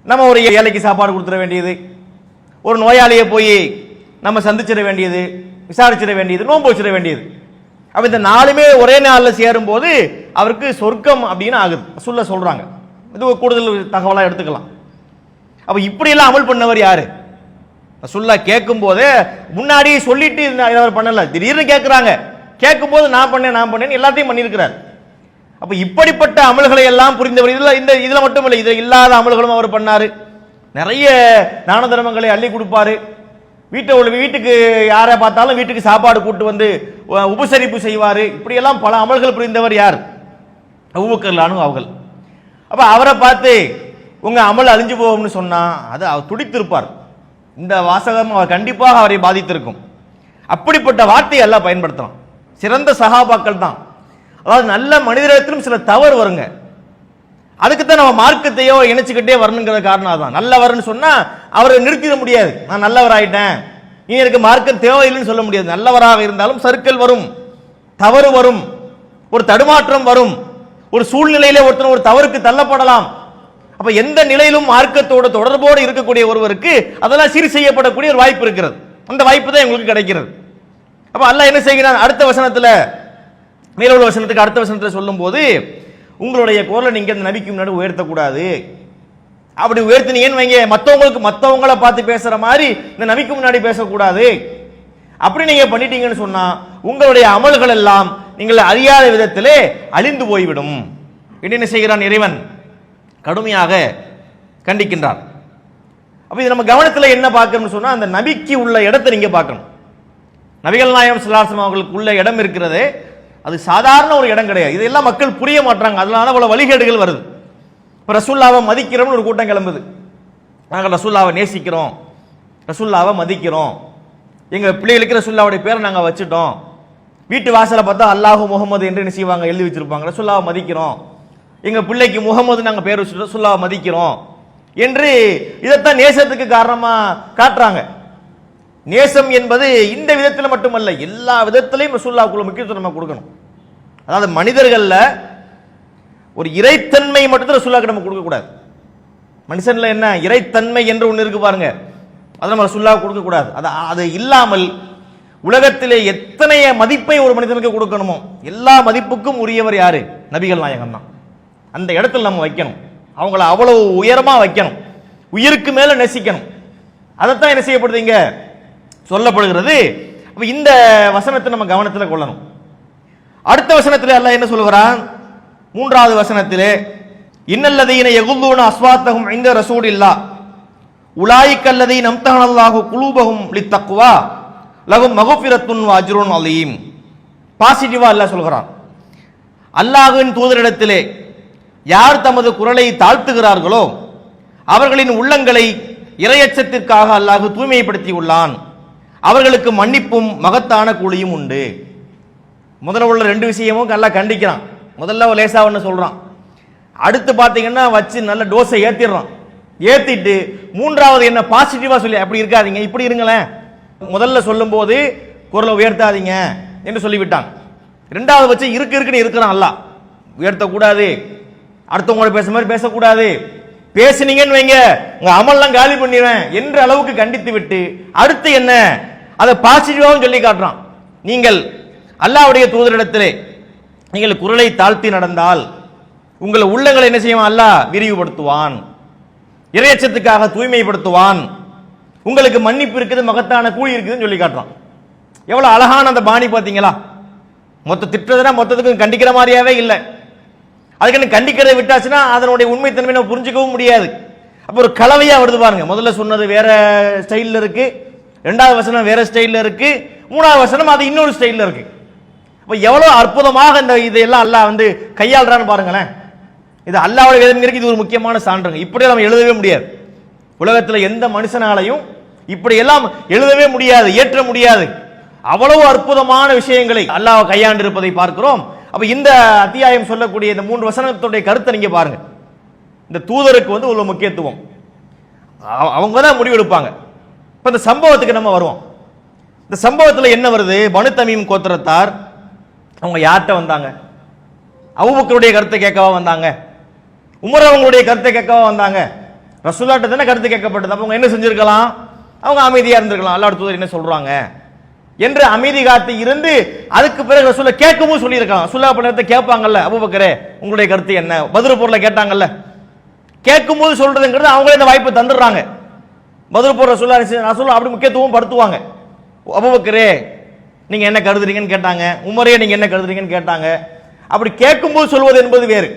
நம்ம ஒரு ஏழைக்கு சாப்பாடு கொடுத்துட வேண்டியது, ஒரு நோயாளியை போய் நம்ம சந்திச்சிட வேண்டியது, விசாரிச்சிட வேண்டியது, நோன்பு வச்சிட வேண்டியது. அப்ப இந்த 4மே ஒரே நாளில் சேரும் போது அவருக்கு சொர்க்கம் அப்படின்னு ஆகுது சொல்றாங்க. இது கூடுதல் தகவலா எடுத்துக்கலாம். அப்ப இப்படி எல்லாம் அமல் பண்ணவர் யாரு? ரசூலுல்லாஹ் கேட்கும் போதே முன்னாடி சொல்லிட்டு அவர் பண்ணல, திடீர்னு கேட்கிறாங்க. கேட்கும் போது நான் பண்ணேன் எல்லாத்தையும் பண்ணியிருக்கிறார். அப்ப இப்படிப்பட்ட அமல்களை எல்லாம் புரிந்தவர். இதுல மட்டும் இல்லை, இதுல இல்லாத அமல்களும் அவர் பண்ணாரு. நிறைய தான தர்மங்களை அள்ளி கொடுப்பாரு. வீட்டுக்கு யாரை பார்த்தாலும் வீட்டுக்கு சாப்பாடு கூட்டு உபசரிப்பு செய்வாரு. இப்படி எல்லாம் பல அமல்கள் புரிந்தவர் யார்? அபூபக்கர் அவர்கள். அப்ப அவரை பார்த்து உங்க அமல் அழிஞ்சு போகும்னு சொன்னா அது அவர் துடித்திருப்பார். இந்த வாசகம் அவர் கண்டிப்பாக அவரை பாதித்திருக்கும். அப்படிப்பட்ட வார்த்தையை எல்லாம் பயன்படுத்தலாம். சிறந்த சகாபாக்கள் தான். அதாவது நல்ல மனிதரிடத்திலும் சில தவறு வருங்க. அதுக்குத்தான் நம்ம மார்க்கத்தையோ இணைச்சுக்கிட்டே வரணுங்கிற காரணம் தான். நல்லவர்னு சொன்னா அவரை நிறுத்திட முடியாது. நான் நல்லவர் ஆயிட்டேன், இனி எனக்கு மார்க்கம் தேவையில்லைன்னு சொல்ல முடியாது. நல்லவராக இருந்தாலும் சறுக்கல் வரும், தவறு வரும். ஒரு தடுமாற்றம் வரும், ஒரு சூழ்நிலையில ஒருத்தர் ஒரு தவறுக்கு தள்ளப்படலாம். அப்ப எந்த நிலையிலும் மார்க்கத்தோட தொடர்போடு இருக்கக்கூடிய ஒருவருக்கு அதெல்லாம் சீர் செய்யப்படக்கூடிய ஒரு வாய்ப்பு இருக்கிறது. அந்த வாய்ப்பு தான் உங்களுக்கு கிடைக்கிறது. அப்ப அல்லாஹ் என்ன செய்கிறான், அடுத்த வசனத்துல, மேல உள்ள வசனத்துக்கு அடுத்த வசனத்துல சொல்லும் போது, உங்களுடைய குரலை நீங்க இந்த நபிக்கு முன்னாடி உயர்த்தக்கூடாது. அப்படி உயர்த்தினீங்கன்னு வைங்க, மற்றவங்களை பார்த்து பேசுற மாதிரி இந்த நபிக்கு முன்னாடி பேசக்கூடாது. அப்படி நீங்க பண்ணிட்டீங்கன்னு சொன்னா உங்களுடைய அமல்கள் எல்லாம் நீங்கள் அறியாத விதத்திலே அழிந்து போய்விடும். என்ன செய்கிறான் இறைவன், கடுமையாக கண்டிக்கின்றார். அப்ப இது நம்ம கவனத்தில் என்ன பார்க்கணும்னு சொன்னா, அந்த நபிக்கு உள்ள இடத்தை நீங்க பார்க்கணும். நபிகள் நாயகம் ஸல்லல்லாஹு அலைஹி வஸல்லம் அவர்களுக்கு உள்ள இடம் இருக்கிறது, அது சாதாரண ஒரு இடம் கிடையாது. இதெல்லாம் மக்கள் புரிய மாட்டாங்க, அதனால பல வழிகேடுகள் வருது. இப்போ ரசூல்லாவை மதிக்கிறோம்னு ஒரு கூட்டம் கிளம்புது. நாங்கள் ரசூல்லாவை நேசிக்கிறோம், ரசூல்லாவை மதிக்கிறோம், எங்கள் பிள்ளைகளுக்கு ரசூல்லாவுடைய பேரை நாங்கள் வச்சுட்டோம். வீட்டு வாசலை பார்த்தா அல்லாஹு முகமது என்று என்ன செய்வாங்க, எழுதி வச்சிருப்பாங்க. ரசூல்லாவை மதிக்கிறோம், எங்கள் பிள்ளைக்கு முகமது நாங்கள் பேர் வச்சுட்டோம், ரசூல்லாவை மதிக்கிறோம் என்று இதைத்தான் நேசத்துக்கு காரணமாக காட்டுறாங்க. நேசம் என்பது இந்த விதத்தில் மட்டுமல்ல, எல்லா விதத்திலையும் ரசூலுல்லாஹ்வுக்கு முக்கியத்துவம் நம்ம கொடுக்கணும். அதாவது மனிதர்கள்ல ஒரு இறைத்தன்மை மட்டும் ரசூலுல்லாஹ்க்கு நம்ம கொடுக்க கூடாது. மனுஷன்ல என்ன இறைத்தன்மை என்று ஒன்று இருக்கு பாருங்க, அதை நம்ம ரசூலுல்லாஹ்வுக்கு கொடுக்க கூடாது. அது இல்லாமல் உலகத்திலே எத்தனை மதிப்பை ஒரு மனிதனுக்கு கொடுக்கணுமோ எல்லா மதிப்புக்கும் உரியவர் யாரு, நபிகள் நாயகம் தான். அந்த இடத்துல நம்ம வைக்கணும், அவங்கள அவ்வளவு உயரமா வைக்கணும், உயிருக்கு மேல நேசிக்கணும். அதைத்தான் என்ன செய்யப்படுது இங்க சொல்லப்படுகிறது. அப்ப இந்த வசனத்தை நம்ம கவனத்தில் கொள்ளணும். அடுத்த வசனத்திலே அல்லாஹ் என்ன சொல்கிறான், மூன்றாவது வசனத்திலே, இன்னல்லதீன யகுல்லூன அஸ்வாத்தஹும் இன்த ரசூலில்லாஹ் உலாயிக்கல்லதீன அம்தஹனல்லாஹு குலூபஹும் லித்தக்வா லஹும் மக்ஃபிரத்துன் வ அஜ்ருன் அலீம். பாசிட்டிவா அல்லாஹ் சொல்கிறான், அல்லாஹ்வின் தூதரிடத்திலே யார் தமது குரலை தாழ்த்துகிறார்களோ அவர்களின் உள்ளங்களை இறையச்சத்திற்காக அல்லாஹ் தூய்மைப்படுத்தி உள்ளான், அவர்களுக்கு மன்னிப்பும் மகத்தான கூலியும் உண்டு. முதல்ல உள்ள ரெண்டு விஷயமும் நல்லா கண்டிக்கிறான். முதல்ல லேசா ஒன்று சொல்றான், அடுத்து பார்த்தீங்கன்னா வச்சு நல்ல டோஸை ஏத்திடுறான். ஏத்திட்டு மூன்றாவது என்ன பாசிட்டிவா சொல்லி, அப்படி இருக்காதீங்க, இப்படி இருங்களேன். முதல்ல சொல்லும் போது குரலை உயர்த்தாதீங்க என்று சொல்லிவிட்டான். ரெண்டாவது வச்சு இருக்குன்னு இருக்கிறான், அல்லாஹ் உயர்த்தக்கூடாது, அடுத்தவங்களோட பேச மாதிரி பேசக்கூடாது, பேசினீங்கன்னு வைங்க உங்க அமல்லாம் காலி பண்ணிடுவேன் என்ற அளவுக்கு கண்டித்து விட்டு அடுத்து என்ன அதை பாசிட்டிவாகவும் சொல்லி காட்டுறான். நீங்கள் அல்லாஹ்வுடைய தூதரிடத்திலே நீங்கள் குரலை தாழ்த்தி நடந்தால் உங்கள் உள்ளங்களை என்ன செய்வான், அல்லாஹ் விரிவுபடுத்துவான், இறையச்சத்துக்காக தூய்மைப்படுத்துவான், உங்களுக்கு மன்னிப்பு இருக்குது, மகத்தான கூலி இருக்குதுன்னு சொல்லி காட்டுறான். எவ்வளவு அழகான அந்த பாணி பார்த்தீங்களா. மொத்த திட்டதுனா மொத்தத்துக்கு கண்டிக்கிற மாதிரியாவே இல்லை. அதுக்கு கண்டிக்கிறதை விட்டாச்சுன்னா அதனுடைய உண்மைத்தன்மை நம்ம புரிஞ்சுக்கவும் முடியாது. அப்போ ஒரு கலவையா வருது பாருங்க. முதல்ல சொன்னது வேற ஸ்டைல்ல இருக்கு, ரெண்டாவது வசனம் வேற ஸ்டைல்ல இருக்கு, மூணாவது வசனம் அது இன்னொரு ஸ்டைல்ல இருக்கு. அப்ப எவ்வளவு அற்புதமாக இந்த இதெல்லாம் அல்லாஹ் கையாளுறான்னு பாருங்களேன். இது அல்லாஹ்வுடைய வேதம்ங்கிறதுக்கு இது ஒரு முக்கியமான சான்றுங்க. இப்படியே நம்ம எழுதவே முடியாது. உலகத்தில் எந்த மனுஷனாலையும் இப்படி எல்லாம் எழுதவே முடியாது, ஏற்ற முடியாது. அவ்வளவு அற்புதமான விஷயங்களை அல்லாஹ் கையாண்டு இருப்பதை பார்க்கிறோம். அப்ப இந்த அத்தியாயம் சொல்லக்கூடிய இந்த 3 வசனத்துடைய கருத்தை நீங்க பாருங்க. இந்த தூதருக்கு ஒரு முக்கியத்துவம், அவங்க தான் முடிவெடுப்பாங்க. இப்ப இந்த சம்பவத்துக்கு நம்ம வருவோம். இந்த சம்பவத்தில் என்ன வருது, பனு தமீம் கோத்திரத்தார் அவங்க யார்கிட்ட வந்தாங்க, அபூபக்கருடைய கருத்தை கேட்கவா வந்தாங்க, உமர் அவங்களுடைய கருத்தை கேட்கவா வந்தாங்க, ரசூலுல்லாஹ்ட்ட தானே கருத்து கேட்கப்பட்டது. அவங்க என்ன செஞ்சிருக்கலாம், அவங்க அமைதியா இருந்திருக்கலாம், அல்லாஹ் தூதர் என்ன சொல்றாங்க என்று அமைதி காத்து இருந்து அதுக்கு பிறகு ரசூலை கேட்கவும் சொல்லியிருக்கலாம். ரசூலுல்லாஹ் பண்ணதை கேட்பாங்கல்ல, அபூபக்கரே உங்களுடைய கருத்து என்ன, பத்ர் போர்ல கேட்டாங்கல்ல, கேட்கும் போது சொல்றதுங்கிறது அவங்களே இந்த வாய்ப்பு தந்துடுறாங்க. பத்ர் போர் ரசூலுல்லாஹ் அப்படி முக்கியத்துவம் படுத்துவாங்க. அபூபக்கரே நீங்க என்ன கருதுறீங்கன்னு கேட்டாங்க, உமரே நீங்க என்ன கருதுறீங்கன்னு கேட்டாங்க. அப்படி கேட்கும்போது சொல்வது என்பது வேறு,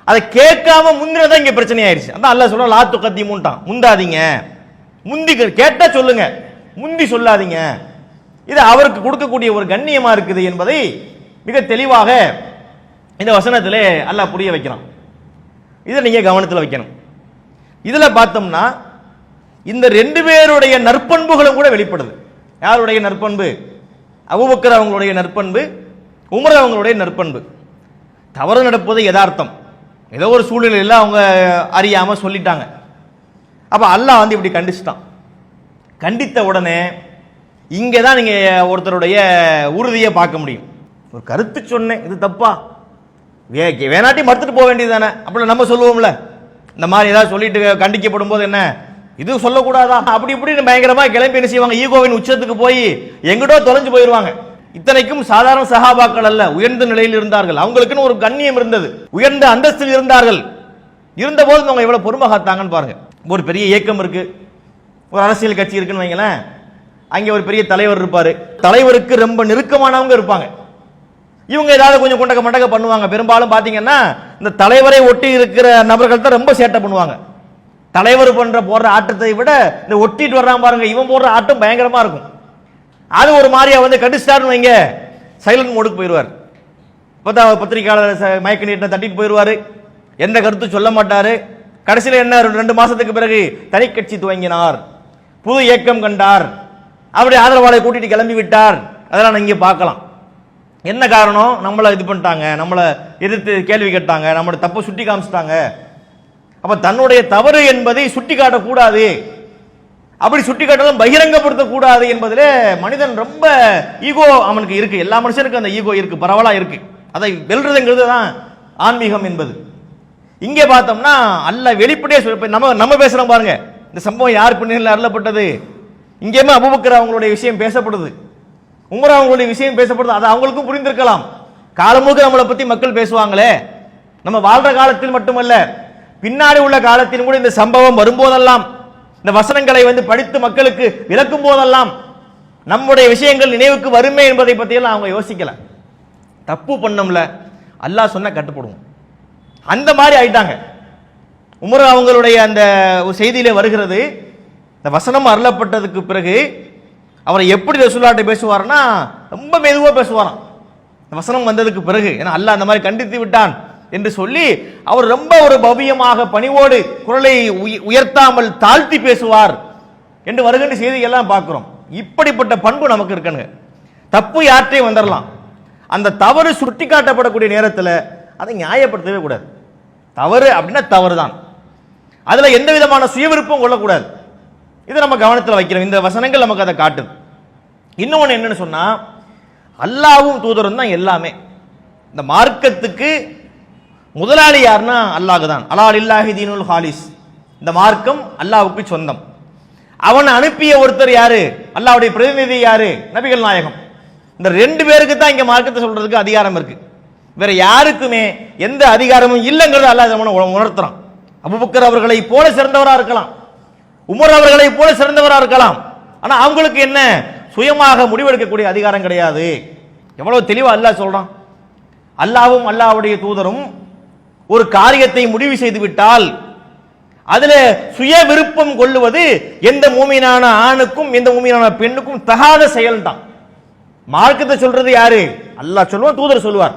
அதை கேட்காம முந்தினதான் இங்க பிரச்சனை ஆயிடுச்சு. அதான் அல்லாஹ் சொல்றான், லா துகத்திமுன்ட்டான், முந்தாதீங்க, முந்தி கேட்டா சொல்லுங்க, முந்தி சொல்லாதீங்க. இது அவருக்கு கொடுக்கக்கூடிய ஒரு கண்ணியமா இருக்குது என்பதை மிக தெளிவாக இந்த வசனத்திலே அல்லாஹ் புரிய வைக்கிறான். இதை நீங்க கவனத்தில் வைக்கணும். இதுல பார்த்தோம்னா இந்த 2 பேருடைய நற்பண்புகளும் கூட வெளிப்படுது. யாருடைய நற்பண்பு, அபூபக்கர் அவங்களுடைய நற்பண்பு, உமர் அவங்களுடைய நற்பண்பு. தவறு நடப்பது யதார்த்தம், ஏதோ ஒரு சூழ்நிலையில் அவங்க அறியாம சொல்லிட்டாங்க. அப்ப அல்லாஹ் இப்படி கண்டிச்சிட்டான். கண்டித்த உடனே இங்கே தான் நீங்க ஒருத்தருடைய உறுதியை பார்க்க முடியும். ஒரு கருத்து சொன்னேன், இது தப்பா, வேணாட்டி மறுத்துட்டு போக வேண்டியது தானே. அப்படி நம்ம சொல்லுவோம்ல, இந்த மாதிரி ஏதாவது சொல்லிட்டு கண்டிக்கப்படும் போது என்ன இது சொல்லக்கூடாதா அப்படி இப்படின்னு பயங்கரமா கிளம்பி என்ன செய்வாங்க, ஈகோவின் உச்சத்துக்கு போய் எங்கிட்டோ தொலைஞ்சு போயிடுவாங்க. இத்தனைக்கும் சாதாரண சஹாபாக்கள் அல்ல, உயர்ந்த நிலையில் இருந்தார்கள், அவங்களுக்குன்னு ஒரு கண்ணியம் இருந்தது, உயர்ந்த அந்தஸ்தில் இருந்தார்கள். இருந்த போது அவங்க எவ்வளவு பொறுமை காத்தாங்கன்னு பாருங்க. ஒரு பெரிய இயக்கம் இருக்கு, ஒரு அரசியல் கட்சி இருக்குன்னு வைங்களேன், அங்கே ஒரு பெரிய தலைவர் இருப்பாரு, தலைவருக்கு ரொம்ப நெருக்கமானவங்க இருப்பாங்க. இவங்க ஏதாவது கொஞ்சம் கொண்டக்க மண்டக்க பண்ணுவாங்க. பெரும்பாலும் பாத்தீங்கன்னா இந்த தலைவரை ஒட்டி இருக்கிற நபர்கள் தான் ரொம்ப சேட்டை பண்ணுவாங்க. தலைவர் போடுற ஆட்டத்தை விட இந்த ஒட்டிட்டு வர்றான் பாருங்க, இவன் போடுற ஆட்டம் பயங்கரமா இருக்கும். அது ஒரு மாதிரியா வந்து கடிஸ்டார்னு வைங்க, சைலண்ட் மோடுக்கு போயிடுவார். பத்திரிகையாளர் மயக்க நீட்டின தட்டிட்டு போயிடுவாரு, எந்த கருத்து சொல்ல மாட்டாரு. கடைசியில் என்ன, 2 மாசத்துக்கு பிறகு தனி கட்சி துவங்கினார், புது இயக்கம் கண்டார், அப்படி ஆதரவாளரை கூட்டிட்டு கிளம்பி விட்டார். அதெல்லாம் இங்கே பார்க்கலாம். என்ன காரணம், நம்மளை இது பண்ணிட்டாங்க, நம்மளை எதிர்த்து கேள்வி கேட்டாங்க, நம்மளோட தப்பை சுட்டி காமிச்சிட்டாங்க. அப்ப தன்னுடைய தவறு என்பதை சுட்டி காட்டக்கூடாது, அப்படி சுட்டி காட்டாலும் பகிரங்கப்படுத்த கூடாது என்பதிலே மனிதன் ரொம்ப ஈகோ அவனுக்கு இருக்கு. எல்லா மனுஷனுக்கும் அந்த ஈகோ இருக்கு, பரவலா இருக்கு. அதை வெல்றதுங்கிறது தான் ஆன்மீகம் என்பது. இங்கே பார்த்தோம்னா அல்ல வெளிப்படையே நம்ம பேசுறோம் பாருங்க, இந்த சம்பவம் யார் பின்னணியில் அருளப்பட்டது, இங்கேயுமே அபூபக்கர் அவங்களுடைய விஷயம் பேசப்படுது, உமர் அவங்களுடைய விஷயம் பேசப்படுது. அது அவங்களுக்கும் புரிந்திருக்கலாம். காலம் முழுக்க நம்மளை பத்தி மக்கள் பேசுவாங்களே, நம்ம வாழ்ற காலத்தில் மட்டுமல்ல பின்னாடி உள்ள காலத்திலும் கூட இந்த சம்பவம் வரும்போதெல்லாம், இந்த வசனங்களை வந்து படித்து மக்களுக்கு விளக்கும் போதெல்லாம் நம்முடைய விஷயங்கள் நினைவுக்கு வருமே என்பதை பற்றியெல்லாம் அவங்க யோசிக்கல. தப்பு பண்ணோம்ல, அல்லாஹ் சொன்ன கட்டுப்படுவோம், அந்த மாதிரி ஆயிட்டாங்க. உமர் அவங்களுடைய அந்த செய்தியிலே வருகிறது, இந்த வசனம் அருளப்பட்டதுக்கு பிறகு அவரை எப்படி ரசூலுல்லாஹ்ட்ட பேசுவார்னா ரொம்ப மெதுவா பேசுவாராம். இந்த வசனம் வந்ததுக்கு பிறகு, ஏன்னா அல்லாஹ் அந்த மாதிரி கண்டித்து விட்டான் என்று சொல்லி அவர் ரொம்ப ஒரு பவ்யமாக பணிவோடு குரலை உயர்த்தாமல் தாழ்த்தி பேசுவார் என்று வருகின்ற செய்தியெல்லாம் பார்க்கிறோம். இப்படிப்பட்ட பண்பு நமக்கு இருக்கணுங்க. தப்பு யார்ட்டையும் வந்துடலாம், அந்த தவறு சுட்டி காட்டப்படக்கூடிய நேரத்தில் அதை நியாயப்படுத்தவே கூடாது. தவறு அப்படின்னா தவறு தான், அதுல எந்த விதமான சுய விருப்பம் கொள்ளக்கூடாது. இதை நம்ம கவனத்தில் வைக்கிறோம். இந்த வசனங்கள் நமக்கு அதை காட்டுது. இன்னொன்று என்னன்னு சொன்னா, அல்லாஹ்வும் தூதரும் தான் எல்லாமே. இந்த மார்க்கத்துக்கு முதலாளி யாருன்னா அல்லாஹ் தான். அலா லில்லாஹி தீனுல் ஹாலிஸ், இந்த மார்க்கம் அல்லாஹ்வுக்கு சொந்தம். அவன் அனுப்பிய ஒருத்தர் யாரு, அல்லாஹ்வுடைய பிரதிநிதி யாரு, நபிகள் நாயகம். இந்த 2 பேருக்கு தான் இங்க மார்க்கத்தை சொல்றதுக்கு அதிகாரம் இருக்கு. வேற யாருக்குமே எந்த அதிகாரமும் இல்லைங்கிறது அல்லாஹ் உணர்த்துறான். அபூபக்கர் அவர்களை போல சிறந்தவரா இருக்கலாம், உமர் அவர்களை போல சிறந்தவரா இருக்கலாம், ஆனா அவங்களுக்கு என்ன சுயமாக முடிவெடுக்கக்கூடிய அதிகாரம் கிடையாது. எவ்வளவு தெளிவா அல்லாஹ் சொல்றான். அல்லாஹ்வும் அல்லாஹ்வுடைய தூதரும் ஒரு காரியத்தை முடிவு செய்து விட்டால் அதுல சுய விருப்பம் கொள்ளுவது எந்த மூமினான ஆணுக்கும் எந்த மூமினான பெண்ணுக்கும் தகாத செயல் தான். மார்க்கத்தை சொல்றது யாரு, அல்லாஹ் சொல்லுவான், தூதர் சொல்லுவார்.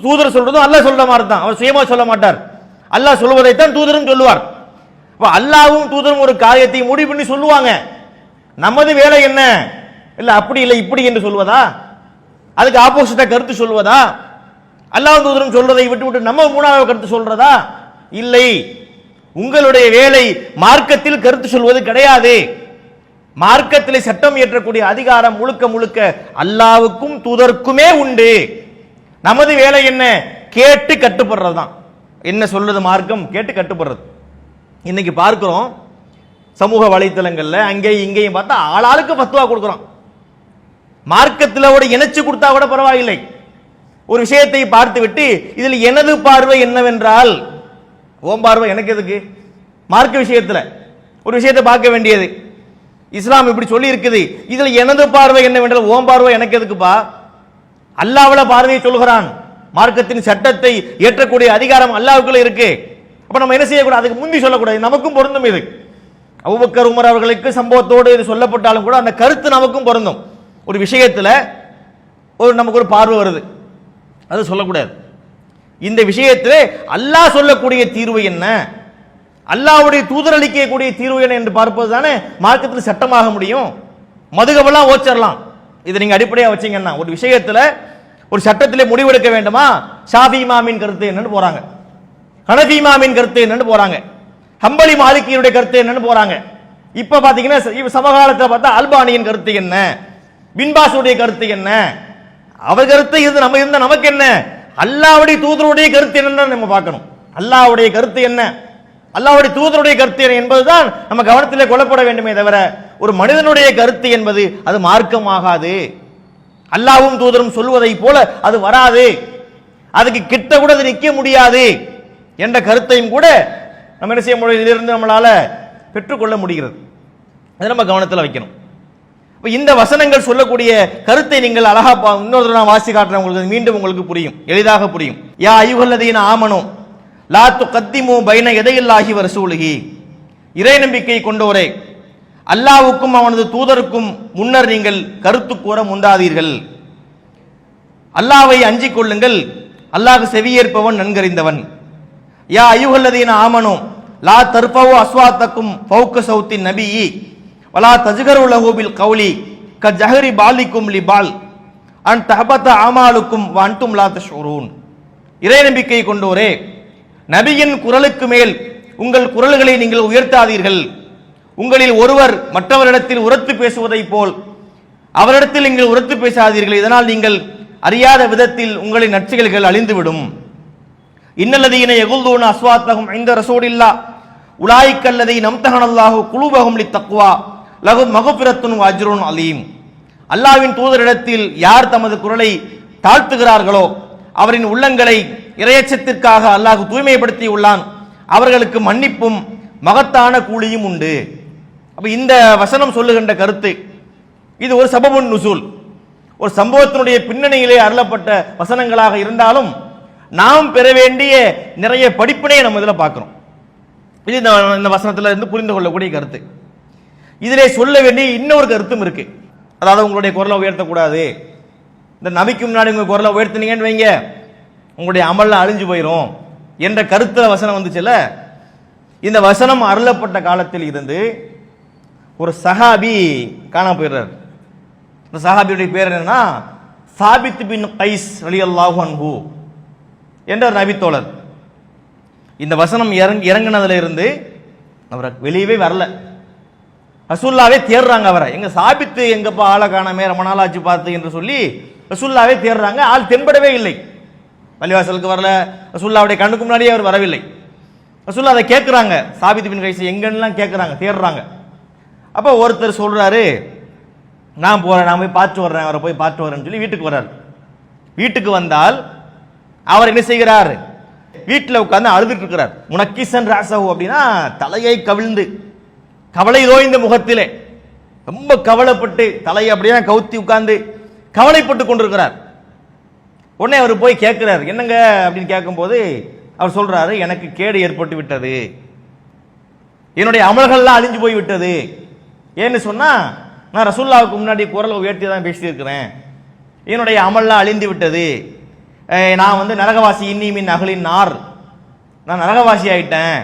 தூதர் சொல்றதும் அல்லாஹ் சொல்ற மாதிரி தான், அவர் சுயமா சொல்ல மாட்டார். அல்லாஹ் சொல்வதைத்தான் தூதரும் சொல்லுவார். அல்லாஹ்வும் தூதரும் ஒரு காரியத்தை முடிவு பண்ணி சொல்லுவாங்க. நமது வேலை என்ன, இல்ல அப்படி இல்லை இப்படி என்று சொல்வதா, அதுக்கு ஆப்போசிட்டா கருத்து சொல்வதா, அல்லாஹ் தூதரும் சொல்றதை விட்டு நம்ம 3வது கருத்து சொல்றதா? இல்லை. உங்களுடைய வேலை மார்க்கத்தில் கருத்து சொல்வது கிடையாது. மார்க்கத்தில் சட்டம் இயற்றக்கூடிய அதிகாரம் முழுக்க முழுக்க அல்லாஹ்வுக்கும் தூதருக்குமே உண்டு. நமது வேலை என்ன, கேட்டு கட்டுப்படுறது தான். என்ன சொல்றது மார்க்கம், கேட்டு கட்டுப்படுறது. இன்னைக்கு பார்க்கிறோம் சமூக வலைத்தளங்கள்ல அங்கேயும் இங்கேயும் பார்த்தா ஆளாளுக்கு ஃபத்வா கொடுக்குறோம். மார்க்கத்தில் இணைச்சு கொடுத்தா கூட பரவாயில்லை. ஒரு விஷயத்தை பார்த்து விட்டு இதில் எனது பார்வை என்னவென்றால், ஓம் பார்வை எனக்கு எதுக்கு, மார்க்க விஷயத்துல ஒரு விஷயத்தை பார்க்க வேண்டியது, இஸ்லாம் இப்படி சொல்லி இருக்குது, இதுல எனது பார்வை என்னவென்றால் ஓம் பார்வை எனக்கு எதுக்குப்பா? அல்லாஹ்வுல பார்வையை சொல்கிறான். மார்க்கத்தின் சட்டத்தை ஏற்றக்கூடிய அதிகாரம் அல்லாஹ்வுக்குள்ள இருக்கு. அப்ப நம்ம என்ன செய்யக்கூடாது, அதுக்கு முந்தி சொல்லக்கூடாது. நமக்கும் பொருந்தும் இது. அபூபக்கர் உமர் அவர்களுக்கு சம்பவத்தோடு இது சொல்லப்பட்டாலும் கூட அந்த கருத்து நமக்கும் பொருந்தும். ஒரு விஷயத்துல நமக்கு ஒரு பார்வை வருது, அது சொல்லக்கூடாது. இந்த விஷயத்திலே அல்லாஹ் சொல்லக்கூடிய தீர்வு என்ன, அல்லாஹ்வுடைய தூதர் அளிக்கக்கூடிய தீர்வு என்ன என்று பார்ப்பது தானே மார்க்கத்தில் சட்டமாக முடியும். மதுகபெல்லாம் ஓச்சரலாம். இதை நீங்க அடிப்படையா வச்சீங்கன்னா ஒரு விஷயத்துல ஒரு சட்டத்திலே முடிவெடுக்க வேண்டுமா, ஷாஃபி இமாமின் கருத்து என்னன்னு போறாங்க, ஹனஃபி இமாமின் கருத்து என்னன்னு போறாங்க, ஹம்பலி மாலிகியுடைய கருத்து என்னன்னு போறாங்க. இப்ப பாத்தீங்கன்னா சமகாலத்தில் பார்த்தா அல்பானியின் கருத்து என்ன, பின்பாசுடைய கருத்து என்ன, அவர் கருத்தை இது நம்ம இருந்தா நமக்கு என்ன? அல்லாஹ்வுடைய தூதருடைய கருத்து என்னன்னு நம்ம பார்க்கணும். அல்லாஹ்வுடைய கருத்து என்ன, அல்லாஹ்வுடைய தூதருடைய கருத்து என்ன என்பதுதான் நம்ம கவனத்திலே கொள்ளப்பட வேண்டுமே தவிர ஒரு மனிதனுடைய கருத்து என்பது அது மார்க்கமாகாது. அல்லாஹ்வும் தூதரும் சொல்வதை போல அது வராது, அதுக்கு கிட்ட கூட அது நிற்க முடியாது என்ற கருத்தையும் கூட நம்ம என்ன செய்ய முடியும், இதிலிருந்து நம்மளால பெற்றுக்கொள்ள முடிகிறது. அதை நம்ம கவனத்தில் வைக்கணும். இந்த வசனங்கள் சொல்லக்கூடிய கருத்தை நீங்கள் அழகா இன்னொரு நான் வாசி காட்டுறேன், உங்களுக்கு மீண்டும் உங்களுக்கு புரியும், எளிதாக புரியும். யா அய்யுஹல்லதீன ஆமனு லா துகத்திமு பைன யதையில்லாஹி வ ரசூலிஹி, இறை நம்பிக்கை கொண்டோரே, அல்லாஹ்வுக்கும் அவனது தூதருக்கும் முன்னர் நீங்கள் கருத்து கூற முந்தாதீர்கள். அல்லாஹ்வை அஞ்சிக் கொள்ளுங்கள், அல்லாஹ் செவியேற்பவன் நன்கறிந்தவன். யா அய்யுஹல்லதீன ஆமனு லா தர்ஃபவு அஸ்வாத்தக்கும் ஃபௌக சௌத்தின் நபியி வலா தஜ்கரு லஹு பில் கௌலி கஜஹரி பாலிக்கும் லிபால் அன் தஹபத அமாலுக்கும் வ அன்தும் லா தஷ்உரூன். இறை நம்பிக்கை கொண்டோரே, நபியின் குரலுக்கு மேல் உங்கள் குரல்களை நீங்கள் உயர்த்தாதீர்கள். உங்களில் ஒருவர் மற்றவரிடத்தில் உரத்து பேசுவதைப் போல் அவரிடத்தில் நீங்கள் உரத்து பேசாதீர்கள், இதனால் நீங்கள் அறியாத விதத்தில் உங்களின் நற்செயல்கள் அழிந்துவிடும். இன்னல்லதீன யகுல்தூன அஸ்வாத்தஹும் இன்த ரசூலில்லாஹ் உலாயிக்கல்லதீன அம்தஹனல்லாஹு குலூபஹும் லித்தக்வா லஹும் மக்ஃபிரத்துன் வ அஜ்ருன் அலீம். அல்லாஹ்வின் தூதரிடத்தில் யார் தமது குரலை தாழ்த்துகிறார்களோ அவரின் உள்ளங்களை இறையச்சத்திற்காக அல்லாஹ் தூய்மைப்படுத்தி உள்ளான், அவர்களுக்கு மன்னிப்பும் மகத்தான கூலியும் உண்டு. அப்ப இந்த வசனம் சொல்லுகின்ற கருத்து இது ஒரு சபபுன் நுசூல், ஒரு சம்பவத்தினுடைய பின்னணியிலே அருளப்பட்ட வசனங்களாக இருந்தாலும் நாம் பெற வேண்டிய நிறைய படிப்பினையை நம்ம இதில் பார்க்கிறோம். இது இந்த வசனத்தில் இருந்து புரிந்து கொள்ளக்கூடிய கருத்து. இதிலே சொல்ல வேண்டிய இன்னொரு கருத்தும் இருக்கு. அதாவது உங்களுடைய குரலை உயர்த்தக்கூடாது, இந்த நபிக்கு முன்னாடி உங்க குரலை உயர்த்தினீங்கன்னு வைங்க உங்களுடைய அமல்லாம் அழிஞ்சு போயிடும் என்ற கருத்துல வசனம் வந்துச்சுல. இந்த வசனம் அருளப்பட்ட காலத்தில் இருந்து ஒரு சஹாபி காணாம போயிடுறார். இந்த சஹாபியுடைய பேர் என்னன்னா சாபித் பின் கைஸ் ரலியல்லாஹு அன்ஹு என்ற நபித்தோழர். இந்த வசனம் இறங்கினதுல இருந்து அவர் வெளியவே வரல. ரசூல்லாவே தேடுறாங்க அவரை, எங்க சாபித்து எங்கப்பா ஆளை காணாமே ரொம்ப நாள் ஆச்சு பார்த்து என்று சொல்லி ரசூல்லாவே தேடுறாங்க. ஆள் தென்படவே இல்லை, பள்ளிவாசலுக்கு வரல, ரசூல்லாவுடைய கண்ணுக்கு முன்னாடியே அவர் வரவில்லை. ரசூல்லா அதை கேட்குறாங்க, சாபித் பின் கைஸ் எங்கன்னெலாம் கேட்குறாங்க, தேடுறாங்க. அப்போ ஒருத்தர் சொல்றாரு, நான் போறேன், நான் போய் பார்த்து வர்றேன், அவரை போய் பார்த்து வரேன்னு சொல்லி வீட்டுக்கு வர்றாரு. வீட்டுக்கு வந்தால் அவர் என்ன செய்கிறார், வீட்டில் உட்கார்ந்து அழுதுட்டு இருக்கிறார். முனக்கிசன் ராசவு அப்படின்னா தலையை கவிழ்ந்து கவலை தோய்ந்த முகத்திலே ரொம்ப கவலைப்பட்டு தலையை அப்படியே கவுத்தி உட்கார்ந்து கவலைப்பட்டு கொண்டிருக்கிறார். உடனே அவர் போய் கேட்கிறார், என்னங்க அப்படின்னு கேட்கும்போது அவர் சொல்றாரு, எனக்கு கேடு ஏற்பட்டு விட்டது, என்னுடைய அமல்கள்லாம் அழிஞ்சு போய் விட்டது. ஏன்னு சொன்னா நான் ரசூல்லாவுக்கு முன்னாடி குரலை உயர்த்தி தான் பேசியிருக்கிறேன், என்னுடைய அமல்லாம் அழிந்து விட்டது, நான் நரகவாசி இன்னிமின் அகலின் நார், நான் நரகவாசி ஆயிட்டேன்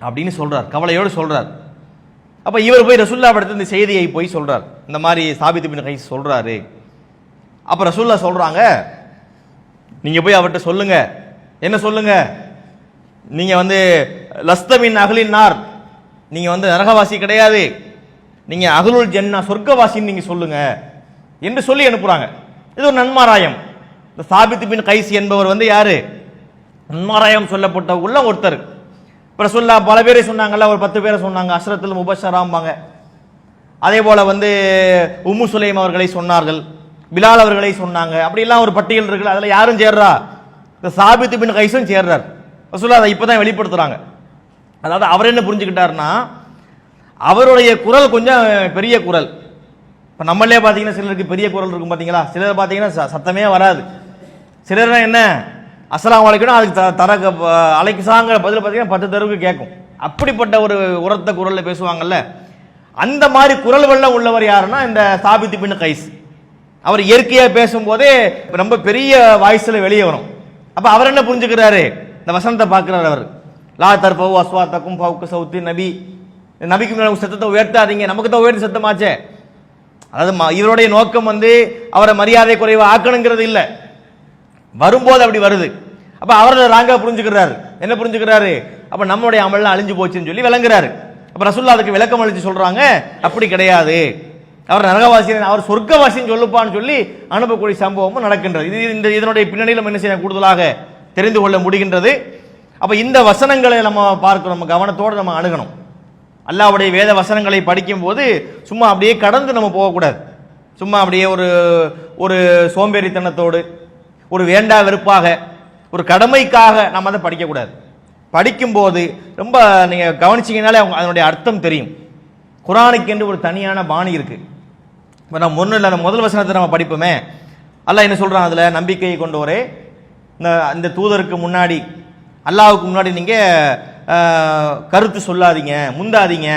அப்படின்னு சொல்றார், கவலையோடு சொல்றார். அப்ப இவர் போய் ரசூல்லாவிடத்து இந்த செய்தியை போய் சொல்றார், இந்த மாதிரி சாபித் பின் கைஸ் சொல்றாரு. அப்ப ரசூல்லா சொல்றாங்க, நீங்க போய் அவர்கிட்ட சொல்லுங்க, என்ன சொல்லுங்க, நீங்க லஸ்தமின் அகலின் நார், நீங்க நரகவாசி கிடையாது, நீங்க அகலுல் ஜன்னா சொர்க்கவாசின்னு நீங்க சொல்லுங்க என்று சொல்லி அனுப்புறாங்க. இது ஒரு நன்மாராயம். இந்த சாபித் பின் கைஸ் என்பவர் யாரு, நன்மாராயம் சொல்லப்பட்ட உள்ள ஒருத்தர். இப்ப ரசூல்லா பல பேரை சொன்னாங்கல்ல, ஒரு 10 பேரை சொன்னாங்க, அஷ்ரத்துல் முபஷராம்பாங்க. அதே போல உம்மு சுலைம் அவர்களை சொன்னார்கள், பிலால் அவர்களை சொன்னாங்க. அப்படிலாம் ஒரு பட்டியல் இருக்குல்ல, அதுல யாரும் சேர்றா, இந்த சாபித் பின் கைஸும் சேர்றார். ரசூலுல்லாஹ் அதை இப்பதான் வெளிப்படுத்துறாங்க. அதாவது அவர் என்ன புரிஞ்சுக்கிட்டாருன்னா, அவருடைய குரல் கொஞ்சம் பெரிய குரல். இப்ப நம்மளே பாத்தீங்கன்னா சிலருக்கு பெரிய குரல் இருக்கும் பாத்தீங்களா, சிலர் பாத்தீங்கன்னா சத்தமே வராது, சிலர் என்ன அஸ்ஸலாமு அலைக்கும் அதுக்கு தரக அலைக்குசாங்கிற பதில் பாத்தீங்கன்னா 10 தடவைக்கு கேட்கும். அப்படிப்பட்ட ஒரு உரத்த குரல்ல பேசுவாங்கல்ல, அந்த மாதிரி குரல் வெள்ளம் உள்ளவர் யாருன்னா இந்த சாபித் பின் கைஸ். அவர் இயற்கையா பேசும்போதே ரொம்ப பெரிய வாய்ஸ்ல வெளியே வரும். அப்ப அவர் என்ன புரிஞ்சுக்கிறாரு, இந்த வசனத்தை பார்க்கிறார் அவர், லா தர்ஃபவு அஸ்வாத்தக்கும் ஃபௌக சௌத்தி நபி, நபிக்கு மேல சத்தத்தை உயர்த்தாதீங்க, நமக்கு தான் உயர்ந்த சத்தமாச்சே. அதாவது இவருடைய நோக்கம் அவரை மரியாதை குறைவா ஆக்கணுங்கிறது இல்லை, வரும்போது அப்படி வருது. அப்ப அவரை ராங்கா புரிஞ்சுக்கிறாரு. என்ன புரிஞ்சுக்கிறாரு, அப்ப நம்மளுடைய அமல்லாம் அழிஞ்சு போச்சுன்னு சொல்லி விளங்குறாரு. அப்ப ரசூலுல்லாஹ் அதுக்கு விளக்கம் அளிச்சு சொல்றாங்க, அப்படி கிடையாது, அவர் நரகவாசி, அவர் சொர்க்கவாசின்னு சொல்லுப்பான்னு சொல்லி அனுப்பக்கூடிய சம்பவமும் நடக்கின்றது. இதனுடைய பின்னணியில் நம்ம என்ன செய்ய கூடுதலாக தெரிந்து கொள்ள முடிகின்றது. அப்ப இந்த வசனங்களை நம்ம பார்க்கிறோம், நம்ம கவனத்தோடு நம்ம அணுகணும். அல்லாஹ்வுடைய வேத வசனங்களை படிக்கும் போது சும்மா அப்படியே கடந்து நம்ம போகக்கூடாது. சும்மா அப்படியே ஒரு சோம்பேறித்தனத்தோடு, ஒரு வேண்டா வெறுப்பாக, ஒரு கடமைக்காக நம்ம அதை படிக்கக்கூடாது. படிக்கும்போது ரொம்ப நீங்க கவனிச்சீங்கனாலே அதனுடைய அர்த்தம் தெரியும். குர்ஆனுக்கு என்று ஒரு தனியான பாணி இருக்கு. இப்போ நம்ம அந்த முதல் வசனத்தை நம்ம படிப்போமே, அல்லாஹ் என்ன சொல்றான், அதுல நம்பிக்கையை கொண்டவரே, இந்த தூதருக்கு முன்னாடி, அல்லாஹ்வுக்கு முன்னாடி நீங்க கருத்து சொல்லாதீங்க, முந்தாதீங்க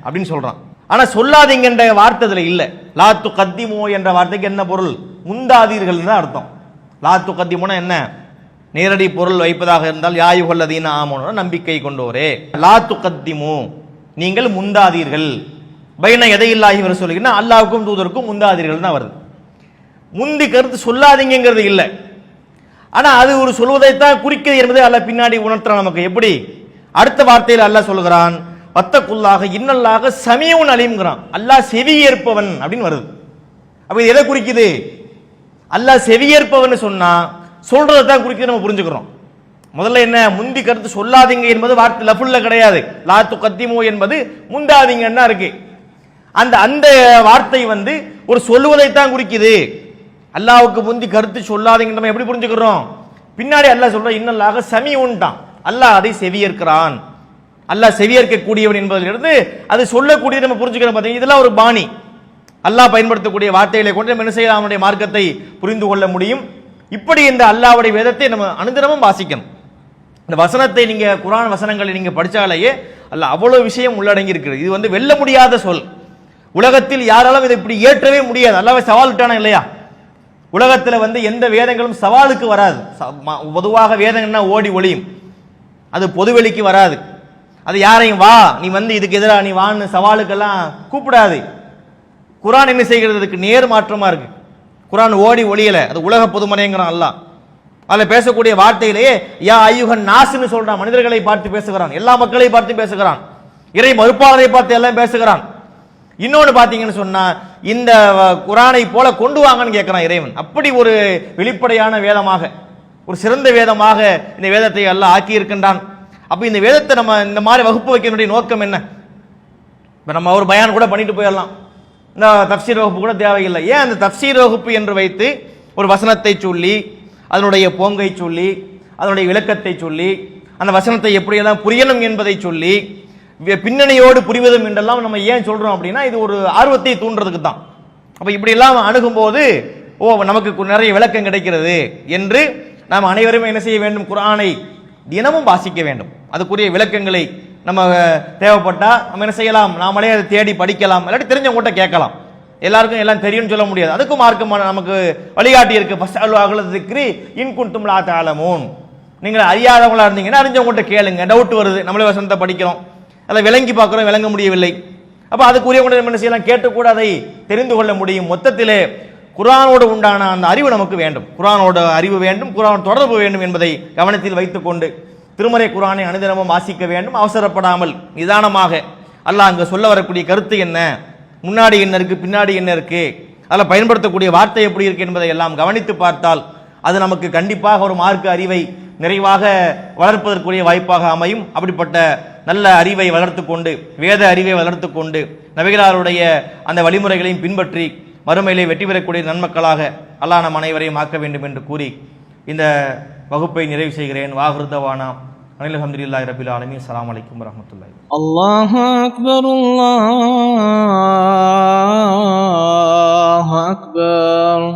அப்படின்னு சொல்றான். ஆனா சொல்லாதீங்கன்ற வார்த்தை இதுல இல்ல. லா துகத்திமு என்ற வார்த்தைக்கு என்ன பொருள்? முந்தாதீர்கள் தான் அர்த்தம். லா துகத்திமுனா என்ன? நேரடி பொருள் வைப்பதாக இருந்தால் யா அய்யுஹல்லதீன ஆமனூ, நம்பிக்கை கொண்டோரே, லா துகத்திமு, நீங்கள் முந்தாதீர்கள், பைன யதையில்லாஹி வ ரசூலிஹி, அல்லாஹ்வுக்கும் தூதருக்கும் முந்தாதீர்கள் தான் வருது. முந்தி கருத்து சொல்லாதீங்கிறது இல்ல. ஆனா அது ஒரு சொல்வதைத்தான் குறிக்கிறது என்பதை அல்லாஹ் பின்னாடி உணர்த்துறான் நமக்கு. எப்படி? அடுத்த வார்த்தையில் அல்லாஹ் சொல்கிறான், வத்தக்குல்லாஹ இன்னல்லாஹ சமீஉன் அலீம்ங்கறான். அல்லாஹ் செவியேற்பவன் அப்படின்னு வருது. அப்ப இது எதை குறிக்குது? அல்லாஹ் செவியேற்பவன் சொன்னா சொல்றதை தான் குறிக்குது நம்ம புரிஞ்சுக்கிறோம். முதல்ல என்ன, முந்தி கருத்து சொல்லாதீங்க என்பது வார்த்தை லஃபுல்ல கிடையாது. லா துகத்திமு என்பது முந்தாதீங்கன்னா இருக்கு. அந்த வார்த்தை ஒரு சொல்லுவதைத்தான் குறிக்குது. அல்லாஹ்வுக்கு முந்தி கருத்து சொல்லாதீங்க நம்ம எப்படி புரிஞ்சுக்கிறோம்? பின்னாடி அல்லாஹ் சொல்ற இன்னல்லாஹ சமீஉன்டான், அல்லாஹ் அதை செவியேற்கிறான், அல்லாஹ் செவியேற்க கூடியவன் என்பதிலிருந்து அது சொல்லக்கூடியது நம்ம புரிஞ்சுக்கிறோம். பார்த்தீங்க, இதெல்லாம் ஒரு பாணி. அல்லாஹ் பயன்படுத்தக்கூடிய வார்த்தைகளை கொண்டு நம்ம என்ன செய்யலாம், அவனுடைய மார்க்கத்தை புரிந்து கொள்ள முடியும். இப்படி இந்த அல்லாஹ்வுடைய வேதத்தை நம்ம அனுதினமும் வாசிக்கணும். இந்த வசனத்தை நீங்க குர்ஆன் வசனங்களை நீங்க படிச்சாலேயே அல்லாஹ் அவ்வளவு விஷயம் உள்ளடங்கி இருக்கிறது. இது வெல்ல முடியாத சொல். உலகத்தில் யாராலும் இதை இப்படி ஏற்றவே முடியாது. அல்லாஹ்வை சவால் விட்டானா இல்லையா? உலகத்தில் எந்த வேதங்களும் சவாலுக்கு வராது. பொதுவாக வேதங்கள்னா ஓடி ஒளியும், அது பொதுவெளிக்கு வராது. அது யாரையும் வா நீ இதுக்கு எதிராக நீ வான்னு சவாலுக்கெல்லாம் கூப்பிடாது. குர்ஆன் என்ன செய்கிறது? அதுக்கு நேர் மாற்றமா இருக்கு. குர்ஆன் ஓடி ஒளியல, அது உலக பொதுமறைங்கிறான் அல்லாஹ். அதில் பேசக்கூடிய வார்த்தையிலேயே யா அய்யுஹன் நாஸ்னு சொல்றான். மனிதர்களை பார்த்து பேசுகிறான், எல்லா மக்களை பார்த்து பேசுகிறான், இறை மறுப்பாளரை பார்த்து எல்லாம் பேசுகிறான். இன்னொன்று பார்த்தீங்கன்னு சொன்னா, இந்த குர்ஆனை போல கொண்டு வாங்கன்னு கேட்கிறான் இறைவன். அப்படி ஒரு வெளிப்படையான வேதமாக, ஒரு சிறந்த வேதமாக இந்த வேதத்தை அல்லாஹ் ஆக்கி இருக்கின்றான். அப்ப இந்த வேதத்தை நம்ம இந்த மாதிரி வகுப்பு வைக்கக்கூடிய நோக்கம் என்ன? இப்ப நம்ம ஒரு பயான் கூட பண்ணிட்டு போயிடலாம், இந்த தஃப்சீர் வகுப்பு கூட தேவையில்லை. ஏன் அந்த தஃப்சீர் வகுப்பு என்று வைத்து ஒரு வசனத்தை சொல்லி, அதனுடைய போங்கை சொல்லி, அதனுடைய விளக்கத்தை சொல்லி, அந்த வசனத்தை எப்படியெல்லாம் புரியணும் என்பதை சொல்லி, பின்னணியோடு புரிவதும் என்றெல்லாம் நம்ம ஏன் சொல்றோம் அப்படின்னா, இது ஒரு ஆர்வத்தை தூண்டுறதுக்கு தான். அப்ப இப்படி எல்லாம் அணுகும்போது நமக்கு நிறைய விளக்கம் கிடைக்கிறது என்று நாம் அனைவரும் என்ன செய்ய வேண்டும்? குர்ஆனை தினமும் வாசிக்க வேண்டும். அதுக்குரிய விளக்கங்களை நம்ம தேவைப்பட்டா நம்ம என்ன செய்யலாம்? நாமளே அதை தேடி படிக்கலாம், இல்லாட்டி தெரிஞ்சவங்ககிட்ட கேட்கலாம். எல்லாருக்கும் எல்லாம் தெரியும்னு சொல்ல முடியாது. அதுக்கும் மார்க்கமான நமக்கு வழிகாட்டி இருக்கு. ஃபஸ்அலு அஹ்ல ஸிக்ரி இன் குன்தும் லா தஅலமூன். நீங்கள் அறியாதவங்களா இருந்தீங்கன்னா அறிஞ்சவங்ககிட்ட கேளுங்க. டவுட் வருது, நம்மளே வசனத்தை படிக்கிறோம், அதை விளங்கி பார்க்கிறோம், விளங்க முடியவில்லை. அப்ப அதுக்குரியவங்க என்ன செய்யலாம்? கேட்டுக்கூட அதை தெரிந்து கொள்ள முடியும். மொத்தத்திலே குர்ஆனோடு உண்டான அந்த அறிவு நமக்கு வேண்டும், குர்ஆனோட அறிவு வேண்டும், குர்ஆன் தொடர்பு வேண்டும் என்பதை கவனத்தில் வைத்துக் கொண்டு திருமறை குர்ஆனை அனுதினமும் வாசிக்க வேண்டும். அவசரப்படாமல் நிதானமாக அல்லாஹ் அங்க சொல்ல வரக்கூடிய கருத்து என்ன, முன்னாடி என்ன இருக்கு, பின்னாடி என்ன இருக்கு, அதில் பயன்படுத்தக்கூடிய வார்த்தை எப்படி இருக்கு என்பதை எல்லாம் கவனித்து பார்த்தால் அது நமக்கு கண்டிப்பாக ஒரு மார்க்க அறிவை நிறைவாக வளர்ப்பதற்குரிய வாய்ப்பாக அமையும். அப்படிப்பட்ட நல்ல அறிவை வளர்த்து கொண்டு, வேத அறிவை வளர்த்து கொண்டு, நபிகளாருடைய அந்த வழிமுறைகளையும் பின்பற்றி மறுமையிலே வெற்றி பெறக்கூடிய நன்மக்களாக அல்லாஹ் நம் அனைவரையும் ஆக்க வேண்டும் என்று கூறி இந்த வகுப்பை நிறைவு செய்கிறேன். வாஹிருதவானா அனில் அல்ஹம்துலில்லாஹி ரப்பில் ஆலமீன். அஸ்ஸலாமு அலைக்கும் வரஹ்மத்துல்லாஹி. அல்லாஹு அக்பர், அல்லாஹ்